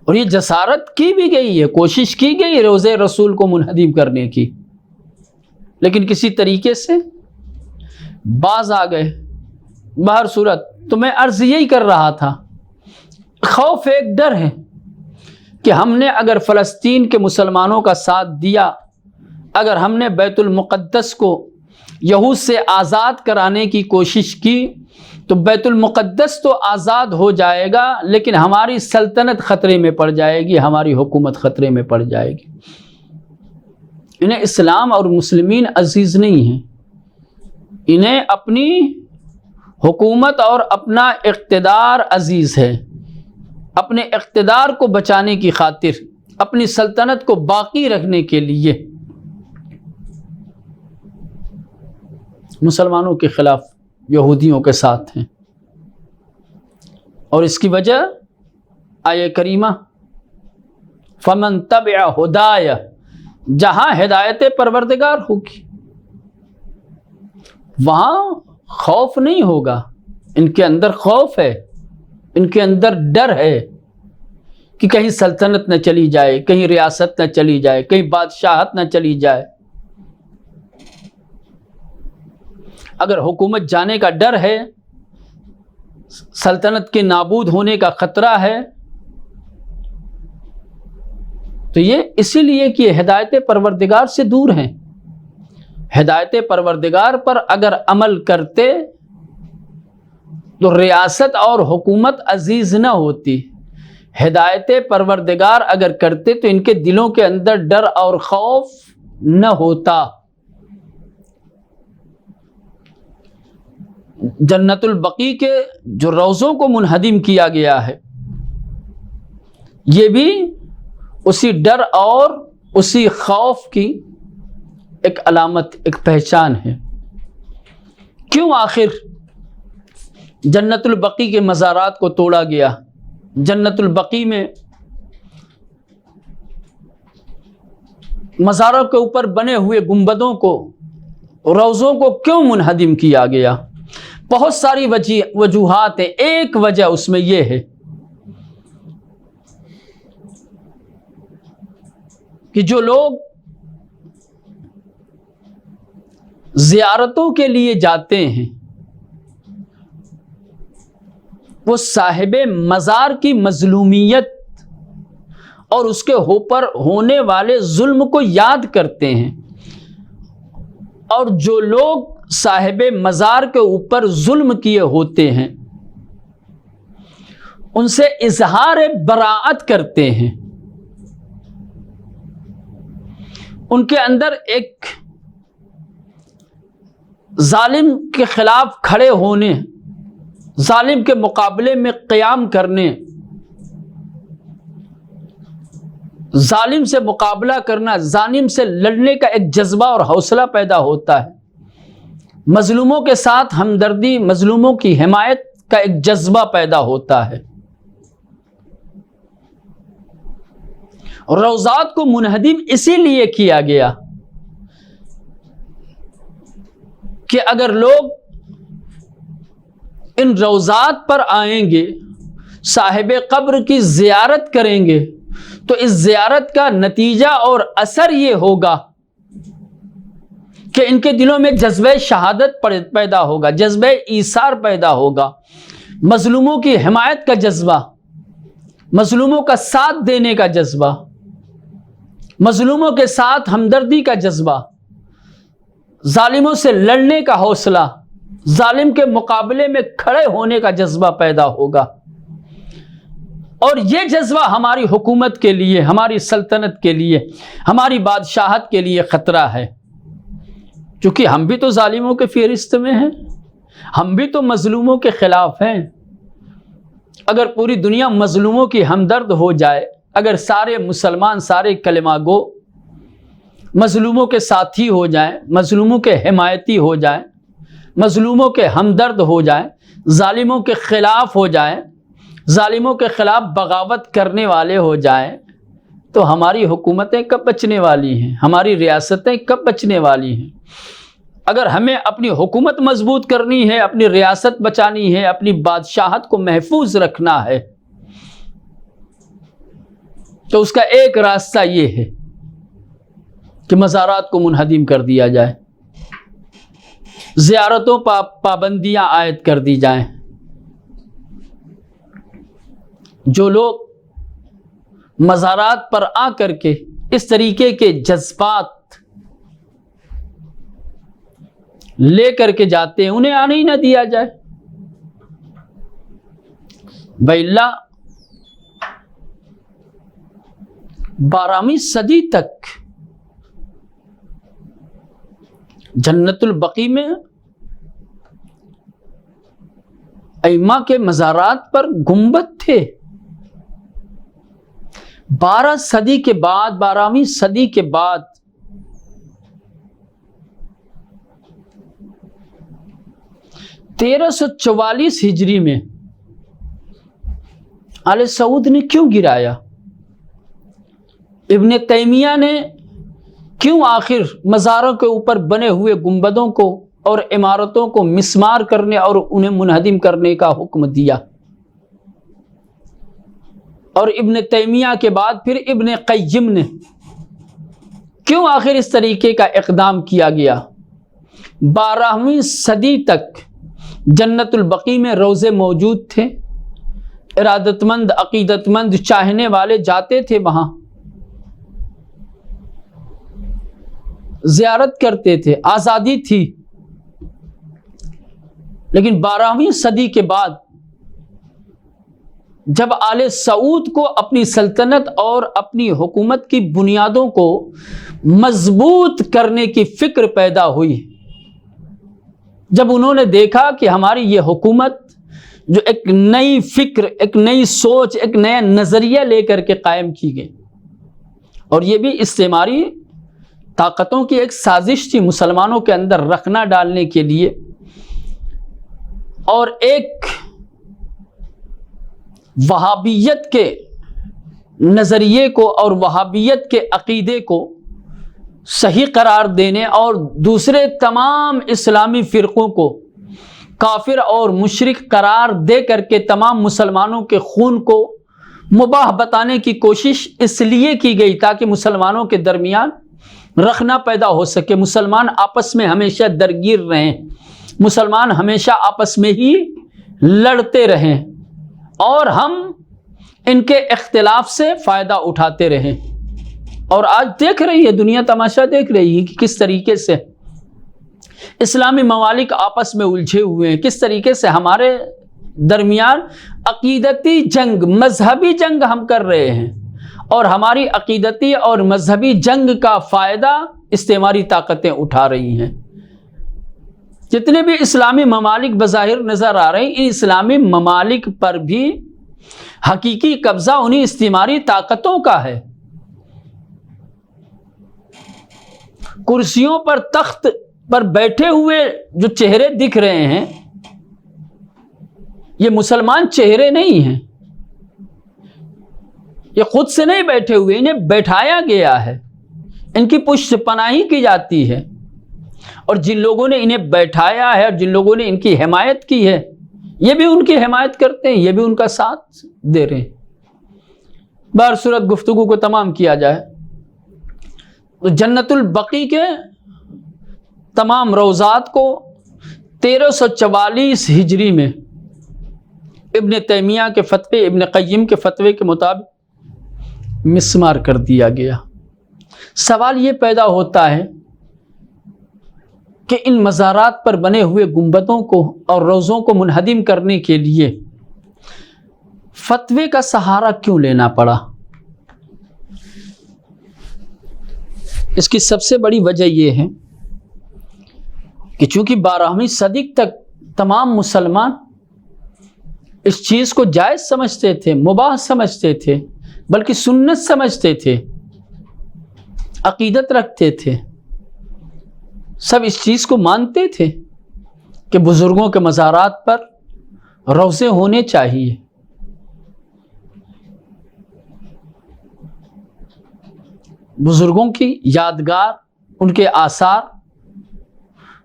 اور یہ جسارت کی بھی گئی ہے، کوشش کی گئی روضہ رسول کو منہدم کرنے کی، لیکن کسی طریقے سے باز آ گئے۔ بہر صورت تو میں عرض یہی کر رہا تھا، خوف ایک ڈر ہے کہ ہم نے اگر فلسطین کے مسلمانوں کا ساتھ دیا، اگر ہم نے بیت المقدس کو یہود سے آزاد کرانے کی کوشش کی تو بیت المقدس تو آزاد ہو جائے گا، لیکن ہماری سلطنت خطرے میں پڑ جائے گی، ہماری حکومت خطرے میں پڑ جائے گی۔ انہیں اسلام اور مسلمین عزیز نہیں ہیں، انہیں اپنی حکومت اور اپنا اقتدار عزیز ہے۔ اپنے اقتدار کو بچانے کی خاطر، اپنی سلطنت کو باقی رکھنے کے لیے مسلمانوں کے خلاف یہودیوں کے ساتھ ہیں۔ اور اس کی وجہ آیہ کریمہ فمن تبع ہدایہ، جہاں ہدایت پروردگار ہوگی وہاں خوف نہیں ہوگا۔ ان کے اندر خوف ہے، ان کے اندر ڈر ہے کہ کہیں سلطنت نہ چلی جائے، کہیں ریاست نہ چلی جائے، کہیں بادشاہت نہ چلی جائے۔ اگر حکومت جانے کا ڈر ہے، سلطنت کے نابود ہونے کا خطرہ ہے، تو یہ اسی لیے کہ یہ ہدایت پروردگار سے دور ہیں۔ ہدایت پروردگار پر اگر عمل کرتے تو ریاست اور حکومت عزیز نہ ہوتی۔ ہدایت پروردگار اگر کرتے تو ان کے دلوں کے اندر ڈر اور خوف نہ ہوتا۔ جنت البقیع کے جو روضوں کو منہدم کیا گیا ہے، یہ بھی اسی ڈر اور اسی خوف کی ایک علامت، ایک پہچان ہے۔ کیوں آخر جنت البقیع کے مزارات کو توڑا گیا؟ جنت البقیع میں مزاروں کے اوپر بنے ہوئے گنبدوں کو، روضوں کو کیوں منہدم کیا گیا؟ بہت ساری وجوہات ہیں۔ ایک وجہ اس میں یہ ہے کہ جو لوگ زیارتوں کے لیے جاتے ہیں وہ صاحب مزار کی مظلومیت اور اس کے اوپر ہونے والے ظلم کو یاد کرتے ہیں، اور جو لوگ صاحب مزار کے اوپر ظلم کیے ہوتے ہیں ان سے اظہار براءت کرتے ہیں۔ ان کے اندر ایک ظالم کے خلاف کھڑے ہونے، ظالم کے مقابلے میں قیام کرنے، ظالم سے مقابلہ کرنا، ظالم سے لڑنے کا ایک جذبہ اور حوصلہ پیدا ہوتا ہے۔ مظلوموں کے ساتھ ہمدردی، مظلوموں کی حمایت کا ایک جذبہ پیدا ہوتا ہے۔ روضات کو منہدم اسی لیے کیا گیا کہ اگر لوگ ان روضات پر آئیں گے، صاحب قبر کی زیارت کریں گے، تو اس زیارت کا نتیجہ اور اثر یہ ہوگا کہ ان کے دلوں میں جذبہ شہادت پیدا ہوگا، جذبہ ایثار پیدا ہوگا، مظلوموں کی حمایت کا جذبہ، مظلوموں کا ساتھ دینے کا جذبہ، مظلوموں کے ساتھ ہمدردی کا جذبہ، ظالموں سے لڑنے کا حوصلہ، ظالم کے مقابلے میں کھڑے ہونے کا جذبہ پیدا ہوگا۔ اور یہ جذبہ ہماری حکومت کے لیے، ہماری سلطنت کے لیے، ہماری بادشاہت کے لیے خطرہ ہے، کیونکہ ہم بھی تو ظالموں کے فہرست میں ہیں، ہم بھی تو مظلوموں کے خلاف ہیں۔ اگر پوری دنیا مظلوموں کی ہمدرد ہو جائے، اگر سارے مسلمان، سارے کلمہ گو مظلوموں کے ساتھی ہو جائیں، مظلوموں کے حمایتی ہو جائیں، مظلوموں کے ہمدرد ہو جائیں، ظالموں کے خلاف ہو جائیں، ظالموں کے خلاف بغاوت کرنے والے ہو جائیں، تو ہماری حکومتیں کب بچنے والی ہیں؟ ہماری ریاستیں کب بچنے والی ہیں؟ اگر ہمیں اپنی حکومت مضبوط کرنی ہے، اپنی ریاست بچانی ہے، اپنی بادشاہت کو محفوظ رکھنا ہے، تو اس کا ایک راستہ یہ ہے کہ مزارات کو منہدم کر دیا جائے، زیارتوں پر پابندیاں عائد کر دی جائیں۔ جو لوگ مزارات پر آ کر کے اس طریقے کے جذبات لے کر کے جاتے ہیں انہیں آنے ہی نہ دیا جائے۔ بَإِلَّا 12ویں صدی تک جنت البقیع میں ائمہ کے مزارات پر گنبد تھے. 12 صدی کے بعد 12ویں صدی کے بعد (1344 ہجری میں آل سعود نے کیوں گرایا؟ ابن تیمیہ نے کیوں آخر مزاروں کے اوپر بنے ہوئے گنبدوں کو اور عمارتوں کو مسمار کرنے اور انہیں منہدم کرنے کا حکم دیا؟ اور ابن تیمیہ کے بعد پھر ابن قیم نے کیوں آخر اس طریقے کا اقدام کیا گیا؟ 12ویں صدی تک جنت البقیع میں روضے موجود تھے. ارادت مند عقیدت مند چاہنے والے جاتے تھے، وہاں زیارت کرتے تھے، آزادی تھی. لیکن 12ویں صدی کے بعد جب آل سعود کو اپنی سلطنت اور اپنی حکومت کی بنیادوں کو مضبوط کرنے کی فکر پیدا ہوئی، جب انہوں نے دیکھا کہ ہماری یہ حکومت جو ایک نئی فکر، ایک نئی سوچ، ایک نیا نظریہ لے کر کے قائم کی گئی، اور یہ بھی استعماری طاقتوں کی ایک سازش تھی مسلمانوں کے اندر رخنا ڈالنے کے لیے، اور ایک وہابیت کے نظریے کو اور وہابیت کے عقیدے کو صحیح قرار دینے اور دوسرے تمام اسلامی فرقوں کو کافر اور مشرک قرار دے کر کے تمام مسلمانوں کے خون کو مباح بتانے کی کوشش اس لیے کی گئی تاکہ مسلمانوں کے درمیان رخنا پیدا ہو سکے، مسلمان آپس میں ہمیشہ درگیر رہیں، مسلمان ہمیشہ آپس میں ہی لڑتے رہیں اور ہم ان کے اختلاف سے فائدہ اٹھاتے رہیں. اور آج دیکھ رہی ہے دنیا، تماشا دیکھ رہی ہے کہ کس طریقے سے اسلامی ممالک آپس میں الجھے ہوئے ہیں، کس طریقے سے ہمارے درمیان عقیدتی جنگ، مذہبی جنگ ہم کر رہے ہیں، اور ہماری عقیدتی اور مذہبی جنگ کا فائدہ استعماری طاقتیں اٹھا رہی ہیں. جتنے بھی اسلامی ممالک بظاہر نظر آ رہے ہیں، ان اسلامی ممالک پر بھی حقیقی قبضہ انہی استعماری طاقتوں کا ہے. کرسیوں پر، تخت پر بیٹھے ہوئے جو چہرے دکھ رہے ہیں، یہ مسلمان چہرے نہیں ہیں، یہ خود سے نہیں بیٹھے ہوئے، انہیں بیٹھایا گیا ہے، ان کی پشت پناہی کی جاتی ہے، اور جن لوگوں نے انہیں بیٹھایا ہے اور جن لوگوں نے ان کی حمایت کی ہے، یہ بھی ان کی حمایت کرتے ہیں، یہ بھی ان کا ساتھ دے رہے ہیں. بہرصورت گفتگو کو تمام کیا جائے تو جنت البقیع کے تمام روضات کو 1344 ہجری میں ابن تیمیہ کے فتوے، ابن قیم کے فتوے کے مطابق مسمار کر دیا گیا. سوال یہ پیدا ہوتا ہے کہ ان مزارات پر بنے ہوئے گنبدوں کو اور روضوں کو منہدم کرنے کے لیے فتوے کا سہارا کیوں لینا پڑا؟ اس کی سب سے بڑی وجہ یہ ہے کہ چونکہ 12ویں صدی تک تمام مسلمان اس چیز کو جائز سمجھتے تھے، مباح سمجھتے تھے، بلکہ سنت سمجھتے تھے، عقیدت رکھتے تھے، سب اس چیز کو مانتے تھے کہ بزرگوں کے مزارات پر روضے ہونے چاہیے. بزرگوں کی یادگار، ان کے آثار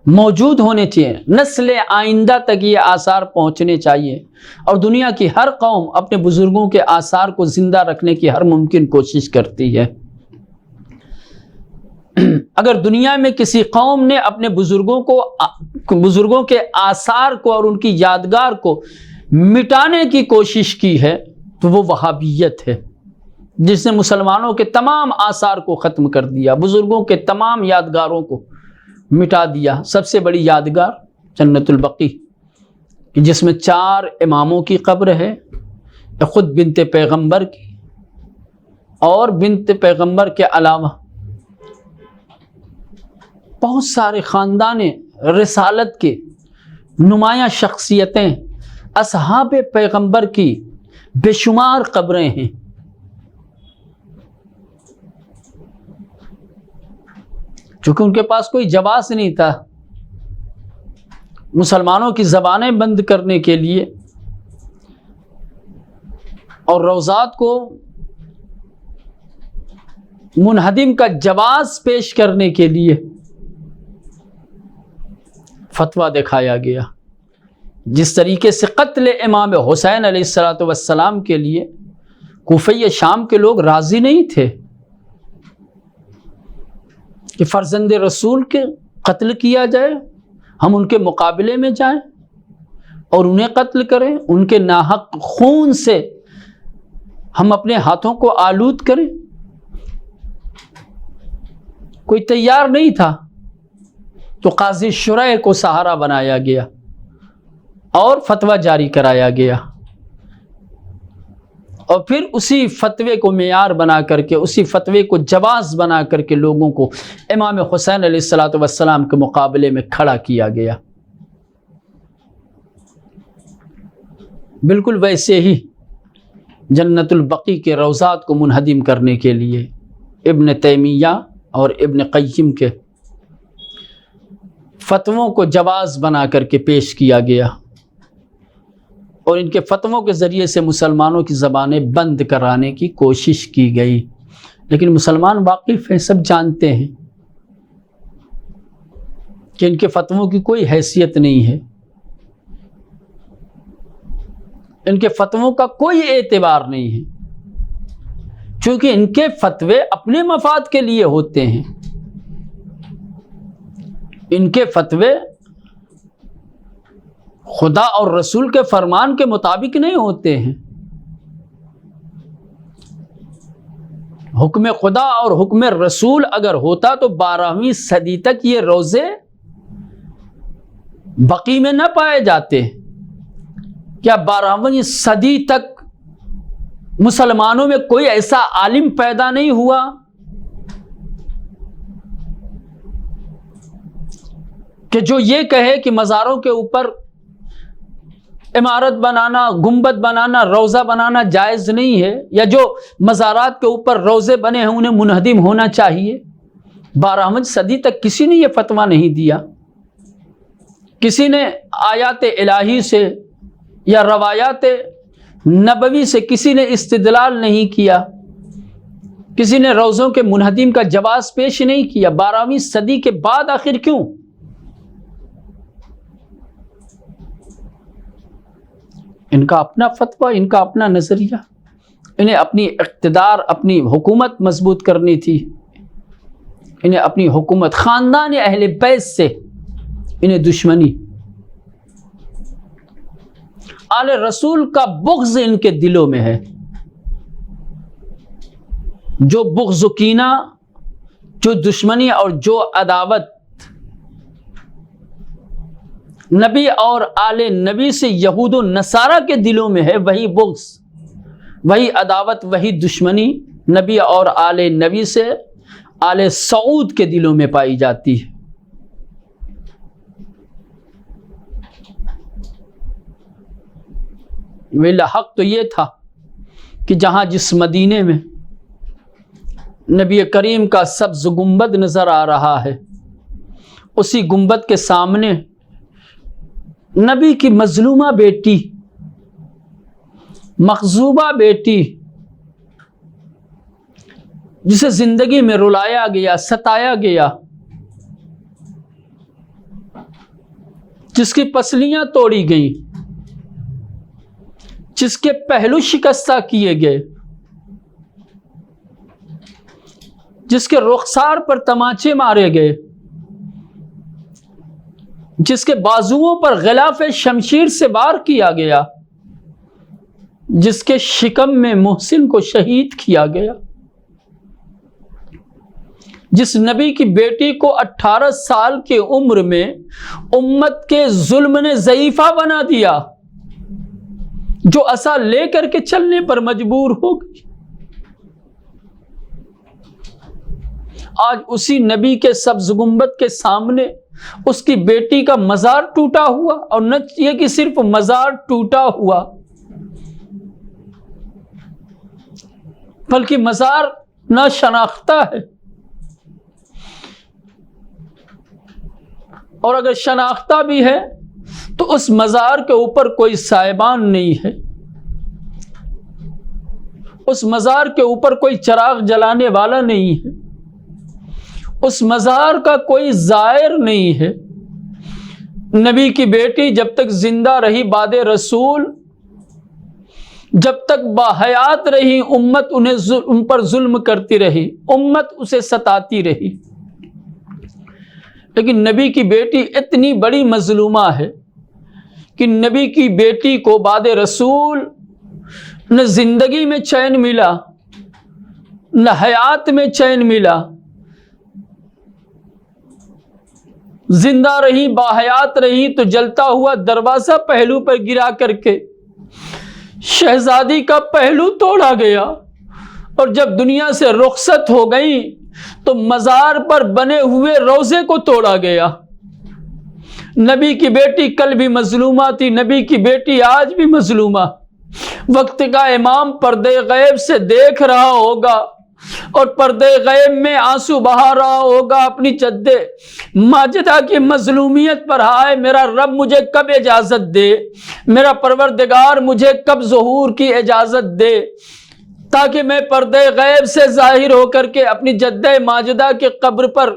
موجود ہونے چاہیے، نسل آئندہ تک یہ آثار پہنچنے چاہیے، اور دنیا کی ہر قوم اپنے بزرگوں کے آثار کو زندہ رکھنے کی ہر ممکن کوشش کرتی ہے. اگر دنیا میں کسی قوم نے اپنے بزرگوں کے آثار کو اور ان کی یادگار کو مٹانے کی کوشش کی ہے تو وہ وہابیت ہے، جس نے مسلمانوں کے تمام آثار کو ختم کر دیا، بزرگوں کے تمام یادگاروں کو مٹا دیا. سب سے بڑی یادگار جنت البقیع، جس میں 4 اماموں کی قبر ہے، خود بنت پیغمبر کی، اور بنت پیغمبر کے علاوہ بہت سارے خاندان رسالت کے نمایاں شخصیتیں، اصحاب پیغمبر کی بے شمار قبریں ہیں۔ چونکہ ان کے پاس کوئی جواز نہیں تھا مسلمانوں کی زبانیں بند کرنے کے لیے اور روضات کو منہدم کا جواز پیش کرنے کے لیے فتویٰ دکھایا گیا۔ جس طریقے سے قتل امام حسین علیہ السلام کے لیے کوفہ شام کے لوگ راضی نہیں تھے کہ فرزند رسول کے قتل کیا جائے، ہم ان کے مقابلے میں جائیں اور انہیں قتل کریں، ان کے ناحق خون سے ہم اپنے ہاتھوں کو آلود کریں، کوئی تیار نہیں تھا۔ تو قاضی شرح کو سہارا بنایا گیا اور فتویٰ جاری کرایا گیا، اور پھر اسی فتوے کو معیار بنا کر کے، اسی فتوے کو جواز بنا کر کے لوگوں کو امام حسین علیہ السلام کے مقابلے میں کھڑا کیا گیا۔ بالکل ویسے ہی جنت البقیع کے روضات کو منہدم کرنے کے لیے ابن تیمیہ اور ابن قیم کے فتووں کو جواز بنا کر کے پیش کیا گیا، اور ان کے فتووں کے ذریعے سے مسلمانوں کی زبانیں بند کرانے کی کوشش کی گئی۔ لیکن مسلمان واقف ہیں، سب جانتے ہیں کہ ان کے فتووں کی کوئی حیثیت نہیں ہے، ان کے فتووں کا کوئی اعتبار نہیں ہے، چونکہ ان کے فتوے اپنے مفاد کے لیے ہوتے ہیں، ان کے فتوے خدا اور رسول کے فرمان کے مطابق نہیں ہوتے ہیں۔ حکم خدا اور حکم رسول اگر ہوتا تو 12ویں صدی تک یہ روزے بقیع میں نہ پائے جاتے۔ کیا 12ویں صدی تک مسلمانوں میں کوئی ایسا عالم پیدا نہیں ہوا کہ جو یہ کہے کہ مزاروں کے اوپر عمارت بنانا، گنبد بنانا، روضہ بنانا جائز نہیں ہے، یا جو مزارات کے اوپر روضے بنے ہیں انہیں منہدم ہونا چاہیے؟ 12ویں صدی تک کسی نے یہ فتویٰ نہیں دیا، کسی نے آیات الہی سے یا روایات نبوی سے کسی نے استدلال نہیں کیا، کسی نے روضوں کے منہدم کا جواز پیش نہیں کیا۔ 12ویں صدی کے بعد آخر کیوں؟ ان کا اپنا فتویٰ، ان کا اپنا نظریہ، انہیں اپنی اقتدار، اپنی حکومت مضبوط کرنی تھی، انہیں اپنی حکومت، خاندان اہل بیت سے انہیں دشمنی، آل رسول کا بغض ان کے دلوں میں ہے۔ جو بغض و کینہ، جو دشمنی اور جو عداوت نبی اور آل نبی سے یہود و نصارہ کے دلوں میں ہے، وہی بغض، وہی عداوت، وہی دشمنی نبی اور آل نبی سے آل سعود کے دلوں میں پائی جاتی ہے۔ حق تو یہ تھا کہ جہاں جس مدینے میں نبی کریم کا سبز گنبد نظر آ رہا ہے، اسی گنبد کے سامنے نبی کی مظلومہ بیٹی، مخضوبہ بیٹی، جسے زندگی میں رلایا گیا، ستایا گیا، جس کی پسلیاں توڑی گئیں، جس کے پہلو شکستہ کیے گئے، جس کے رخسار پر تماچے مارے گئے، جس کے بازوؤں پر غلاف شمشیر سے وار کیا گیا، جس کے شکم میں محسن کو شہید کیا گیا، جس نبی کی بیٹی کو 18 سال کی عمر میں امت کے ظلم نے ضعیفہ بنا دیا، جو عصا لے کر کے چلنے پر مجبور ہو گئی، آج اسی نبی کے سبز گنبد کے سامنے اس کی بیٹی کا مزار ٹوٹا ہوا، اور نہ یہ کہ صرف مزار ٹوٹا ہوا بلکہ مزار نہ شناختہ ہے، اور اگر شناختہ بھی ہے تو اس مزار کے اوپر کوئی سائبان نہیں ہے، اس مزار کے اوپر کوئی چراغ جلانے والا نہیں ہے، اس مزار کا کوئی زائر نہیں ہے۔ نبی کی بیٹی جب تک زندہ رہی بعد رسول، جب تک باحیات رہی، امت ان پر ظلم کرتی رہی، امت اسے ستاتی رہی، لیکن نبی کی بیٹی اتنی بڑی مظلومہ ہے کہ نبی کی بیٹی کو بعد رسول نہ زندگی میں چین ملا، نہ حیات میں چین ملا، زندہ رہی، باحیات رہی تو جلتا ہوا دروازہ پہلو پر گرا کر کے شہزادی کا پہلو توڑا گیا، اور جب دنیا سے رخصت ہو گئی تو مزار پر بنے ہوئے روضے کو توڑا گیا۔ نبی کی بیٹی کل بھی مظلومہ تھی، نبی کی بیٹی آج بھی مظلومہ۔ وقت کا امام پردے غیب سے دیکھ رہا ہوگا اور پردے غیب میں آنسو بہا رہا ہوگا اپنی جد ماجدہ کی مظلومیت پر، ہائے میرا رب مجھے کب اجازت دے، میرا پروردگار مجھے کب ظہور کی اجازت دے، تاکہ میں پردے غیب سے ظاہر ہو کر کے اپنی جد ماجدہ کے قبر پر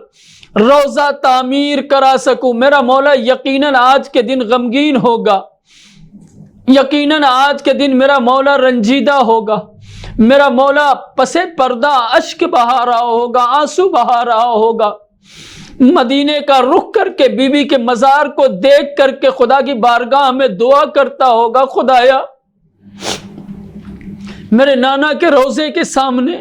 روضہ تعمیر کرا سکوں۔ میرا مولا یقیناً آج کے دن غمگین ہوگا، یقیناً آج کے دن میرا مولا رنجیدہ ہوگا، میرا مولا پسے پردہ اشک بہا رہا ہوگا، آنسو بہا رہا ہوگا، مدینے کا رخ کر کے بی بی کے مزار کو دیکھ کر کے خدا کی بارگاہ میں دعا کرتا ہوگا، خدایا میرے نانا کے روضے کے سامنے،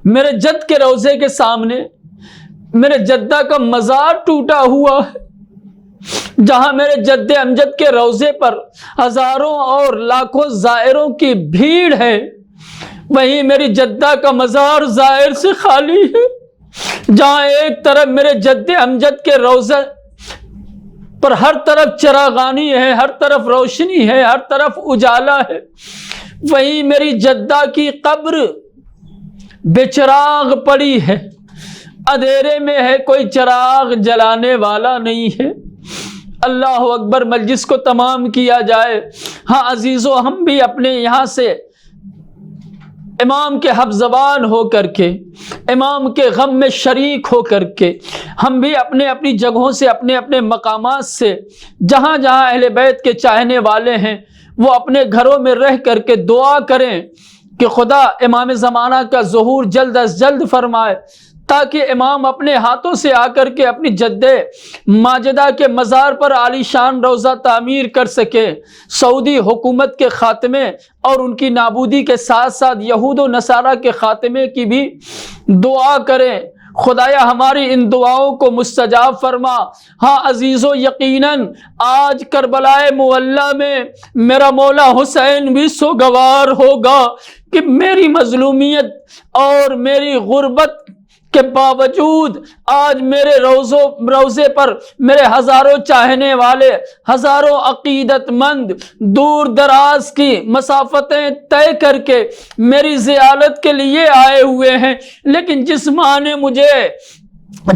میرے جد کے روضے کے سامنے میرے جدہ کا مزار ٹوٹا ہوا ہے، جہاں میرے جد امجد کے روضے پر ہزاروں اور لاکھوں زائروں کی بھیڑ ہے، وہیں میری جدہ کا مزار زائر سے خالی ہے۔ جہاں ایک طرف میرے جد امجد کے روضے پر ہر طرف چراغانی ہے، ہر طرف روشنی ہے، ہر طرف اجالا ہے، وہیں میری جدہ کی قبر بے چراغ پڑی ہے، اندھیرے میں ہے، کوئی چراغ جلانے والا نہیں ہے۔ اللہ اکبر، مجلس کو تمام کیا جائے۔ ہاں عزیزو، ہم بھی اپنے یہاں سے امام کے حب زبان ہو کر کے، امام کے غم میں شریک ہو کر کے، ہم بھی اپنے اپنی جگہوں سے، اپنے اپنے مقامات سے، جہاں جہاں اہل بیت کے چاہنے والے ہیں، وہ اپنے گھروں میں رہ کر کے دعا کریں کہ خدا امام زمانہ کا ظہور جلد از جلد فرمائے، تاکہ امام اپنے ہاتھوں سے آ کر کے اپنی جد ماجدہ کے مزار پر عالی شان روضہ تعمیر کر سکے۔ سعودی حکومت کے خاتمے اور ان کی نابودی کے ساتھ ساتھ یہود و نصارہ کے خاتمے کی بھی دعا کریں۔ خدایا ہماری ان دعاؤں کو مستجاب فرما۔ ہاں عزیزو، یقیناً آج کربلا معلیٰ میں میرا مولا حسین بھی سوگوار ہوگا کہ میری مظلومیت اور میری غربت کے باوجود آج میرے روضے پر میرے ہزاروں چاہنے والے، ہزاروں عقیدت مند دور دراز کی مسافتیں طے کر کے میری زیارت کے لیے آئے ہوئے ہیں، لیکن جس ماں نے مجھے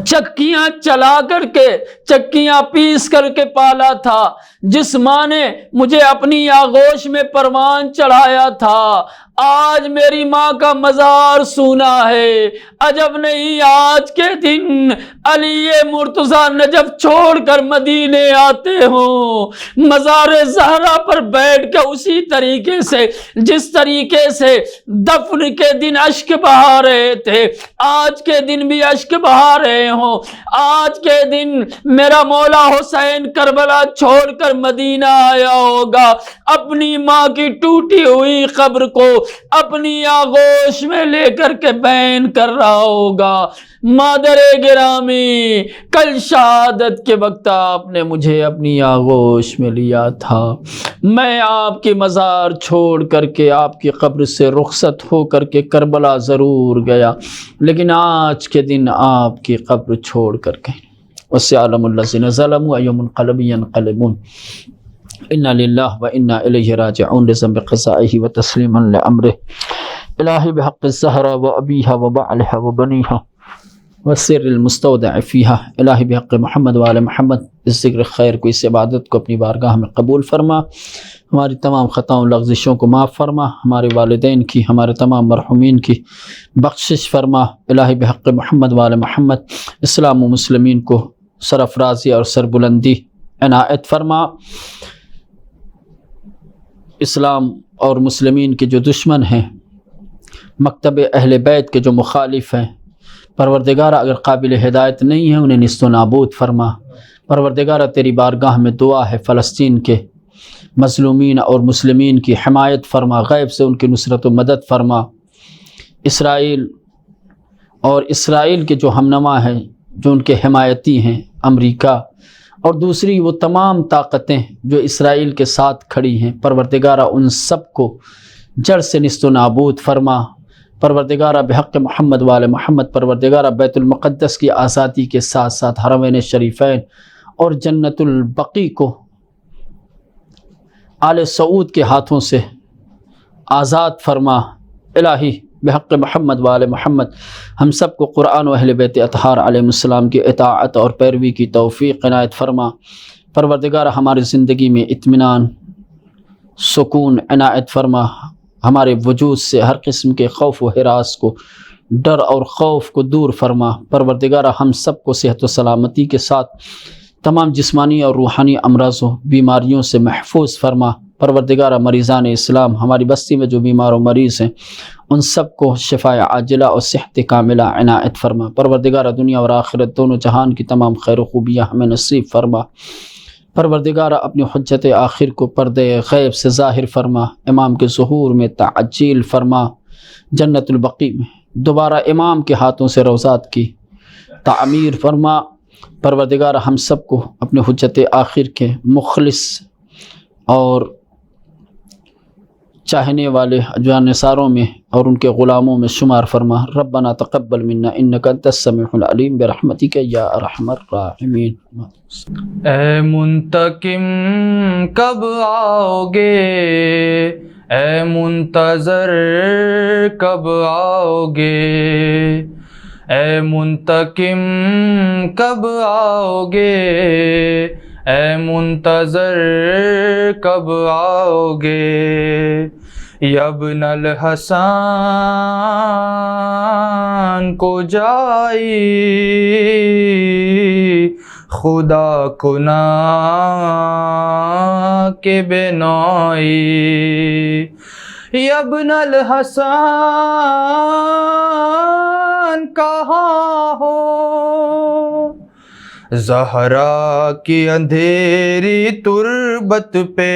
چکیاں چلا کر کے، چکیاں پیس کر کے پالا تھا، جس ماں نے مجھے اپنی آغوش میں پروان چڑھایا تھا، آج میری ماں کا مزار سونا ہے۔ عجب نہیں آج کے دن علی مرتضیٰ نجف چھوڑ کر مدینے آتے ہوں، مزار زہرا پر بیٹھ کے اسی طریقے سے جس طریقے سے دفن کے دن اشک بہا رہے تھے، آج کے دن بھی اشک بہا رہے ہوں۔ آج کے دن میرا مولا حسین کربلا چھوڑ کر مدینہ آیا ہوگا، اپنی ماں کی ٹوٹی ہوئی قبر کو اپنی آغوش میں لے کر کے بین کر رہا ہوگا، مادر گرامی کل شہادت کے وقت آپ نے مجھے اپنی آغوش میں لیا تھا، میں آپ کی مزار چھوڑ کر کے آپ کی قبر سے رخصت ہو کر کے کربلا ضرور گیا، لیکن آج کے دن آپ کی قبر چھوڑ کر کے وَسَيَعْلَمُ الَّذِينَ ظَلَمُوا أَيُّ مُنقَلَبٍ يَنقَلِبُونَ اِنَّا لِلَّهِ وَإِنَّا إِلَيْهِ رَاجِعُونَ لِذَنبِ قَضَائِهِ وَتَسْلِيمًا لِأَمْرِهِ إِلَٰهِ بِحَقِّ الزَّهْرَىٰ وَأَبِيهَا وَبَعْلِهَا وَبَنِيهَا والسر المستودع فيها، الہی بحق محمد وآل محمد اس ذکر خیر کو، اس عبادت کو اپنی بارگاہ میں قبول فرما، ہماری تمام خطاؤں لغزشوں کو معاف فرما، ہمارے والدین کی، ہمارے تمام مرحومین کی بخشش فرما، الہی بحق محمد وآل محمد اسلام و مسلمین کو سرفرازی اور سربلندی عنایت فرما، اسلام اور مسلمین کے جو دشمن ہیں، مکتب اہل بیت کے جو مخالف ہیں، پروردگارہ اگر قابل ہدایت نہیں ہیں انہیں نیست و نابود فرما، پروردگارہ تیری بارگاہ میں دعا ہے فلسطین کے مظلومین اور مسلمین کی حمایت فرما، غیب سے ان کی نصرت و مدد فرما، اسرائیل اور اسرائیل کے جو ہمنما ہیں، جو ان کے حمایتی ہیں، امریکہ اور دوسری وہ تمام طاقتیں جو اسرائیل کے ساتھ کھڑی ہیں، پروردگارہ ان سب کو جڑ سے نیست و نابود فرما، پروردگارہ بحق محمد وآل محمد، پروردگارہ بیت المقدس کی آزادی کے ساتھ ساتھ حرمین شریفین اور جنت البقیع کو آل سعود کے ہاتھوں سے آزاد فرما، الہی بحق محمد وآل محمد ہم سب کو قرآن و اہل بیت اطہار علیہ السلام کی اطاعت اور پیروی کی توفیق عنایت فرما، پروردگارہ ہماری زندگی میں اطمینان سکون عنایت فرما، ہمارے وجود سے ہر قسم کے خوف و ہراس کو، ڈر اور خوف کو دور فرما، پروردگارہ ہم سب کو صحت و سلامتی کے ساتھ تمام جسمانی اور روحانی امراض و بیماریوں سے محفوظ فرما، پروردگارہ مریضان اسلام ہماری بستی میں جو بیمار و مریض ہیں ان سب کو شفاء عاجلہ اور صحت کاملہ عنایت فرما، پروردگارہ دنیا اور آخرت دونوں جہان کی تمام خیر و خوبیاں ہمیں نصیب فرما، پروردگارہ اپنی حجت آخر کو پردے غیب سے ظاہر فرما، امام کے ظہور میں تعجیل فرما، جنت البقیع میں دوبارہ امام کے ہاتھوں سے روضات کی تعمیر فرما، پروردگارہ ہم سب کو اپنے حجت آخر کے مخلص اور چاہنے والے جانثاروں میں اور ان کے غلاموں میں شمار فرما، ربنا تقبل منا انک انت السمیع العلیم برحمتک یا ارحم الراحمین۔ اے منتقم کب آؤ گے، اے منتظر کب آؤ گے، اے منتقم کب آؤ گے، اے منتظر کب آؤ گے، ابن الحسن کو جائی خدا کنا کے بنائی، ابن الحسن کہاں ہو، زہرا کی اندھیری تربت پہ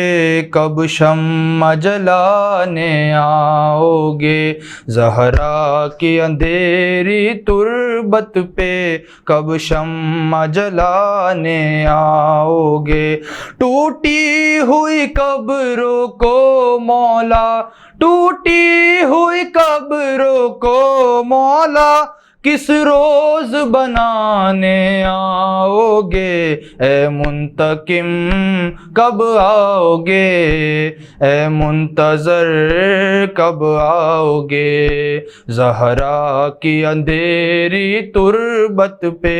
کب شمع جلانے آؤ گے، زہرا کی اندھیری تربت پہ کب شمع جلانے آؤ گے، ٹوٹی ہوئی قبروں کو مولا، ٹوٹی ہوئی قبروں کو مولا کس روز بنانے آؤ گے، اے منتقم کب آؤ گے، اے منتظر کب آؤ گے، زہرا کی اندھیری تربت پہ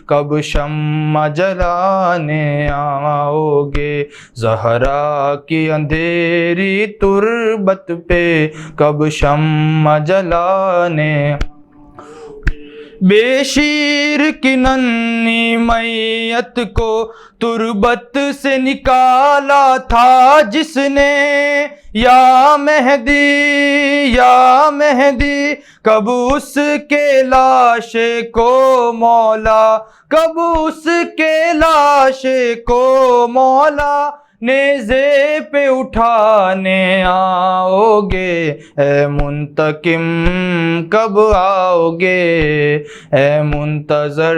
کب شمع جلانے آؤ گے، زہرا کی اندھیری تربت پہ کب شمع جلانے، بے شیر کی ننھی میت کو تربت سے نکالا تھا جس نے، یا مہدی یا مہدی کب اس کے لاشے کو مولا، کب اس کے لاشے کو مولا نیزے پہ اٹھانے آؤ گے، اے منتقم کب آؤ گے، اے منتظر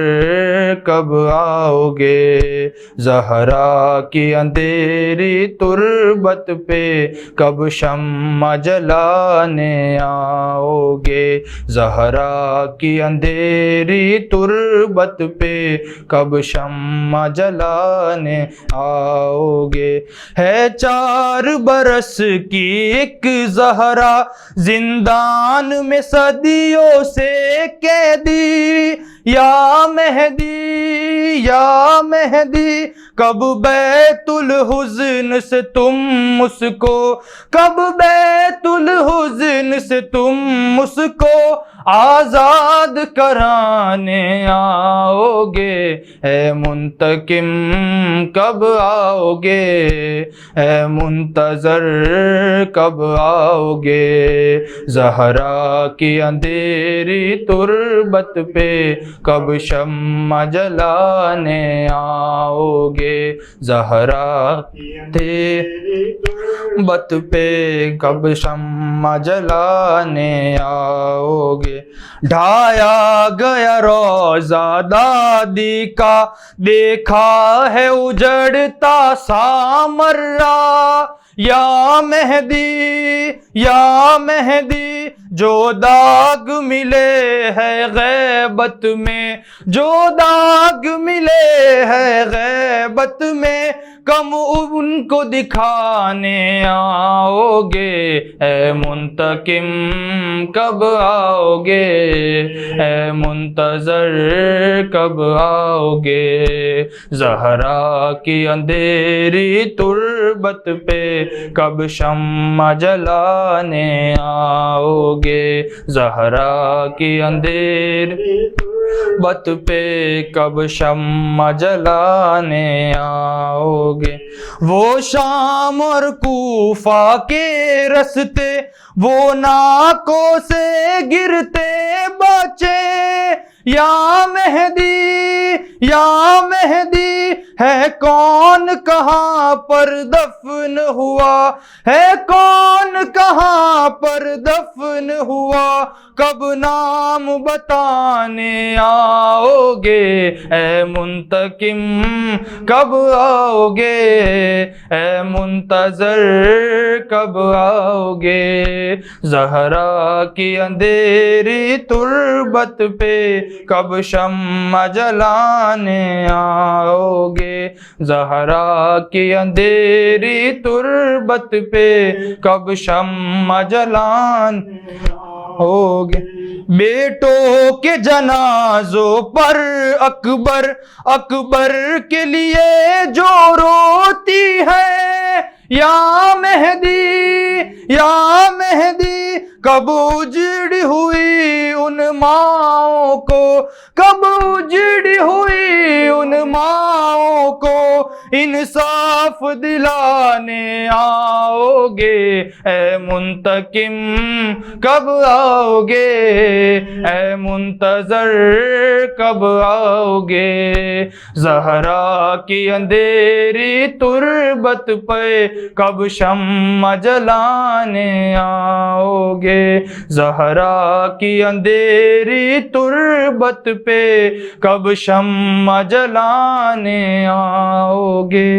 کب آؤ گے، زہرا کی اندھیری تربت پہ کب شمع جلانے آؤ گے، زہرا کی اندھیری تربت پہ کب شمع جلانے آؤ گے۔ ہے 4 برس کی ایک زہرا زندان میں صدیوں سے قیدی، یا مہدی یا مہدی کب بیت الحزن سے تم اس کو، کب بیت الحزن سے تم اس کو آزاد کرانے آؤ گے، اے منتقم کب آؤ گے، اے منتظر کب آؤ گے، زہرا کی اندھیری تربت پہ کب شمع جلانے آؤ گے، زہرا تیری تربت پہ کب شمع جلانے آؤ گے۔ ڈھایا گیا روضہ دادی کا، دیکھا ہے اجڑتا سامرا، یا مہدی یا مہدی جو داغ ملے ہے غیبت میں، جو داغ ملے ہے غیبت میں کم ان کو دکھانے آؤ گے، اے منتقم کب آؤ گے، اے منتظر کب آؤ گے، زہرا کی اندھیری تربت پہ کب شمع جلانے آؤ گے، زہرا کی اندھیری تربت پہ کب شمع جلانے آؤ گے۔ وہ شام اور کوفہ کے رستے وہ ناکوں سے گرتے بچے، یا مہدی یا مہدی ہے کون کہاں پر دفن ہوا، ہے کون کہاں پر دفن ہوا، کب نام بتانے آؤ گے، اے منتقم کب آؤ گے، اے منتظر کب آؤ گے، زہرا کی اندھیری تربت پہ کب شمع جلانے آؤ گے، زہرا کی اندھیری تربت پہ کب شمع جلانے آؤ گے۔ بیٹوں کے جنازوں پر اکبر اکبر کے لیے جو روتی ہے، یا مہدی یا مہدی کب اجڑی ہوئی ان ماؤں کو، کب اجڑی ہوئی ان ماؤں کو انصاف دلانے آؤ گے، اے منتقم کب آؤ گے، اے منتظر کب آؤ گے، زہرا کی اندھیری تربت پہ کب شمع جلانے آؤ گے، زہرا کی اندھیری تربت پہ کب شمع جلانے آؤ گے۔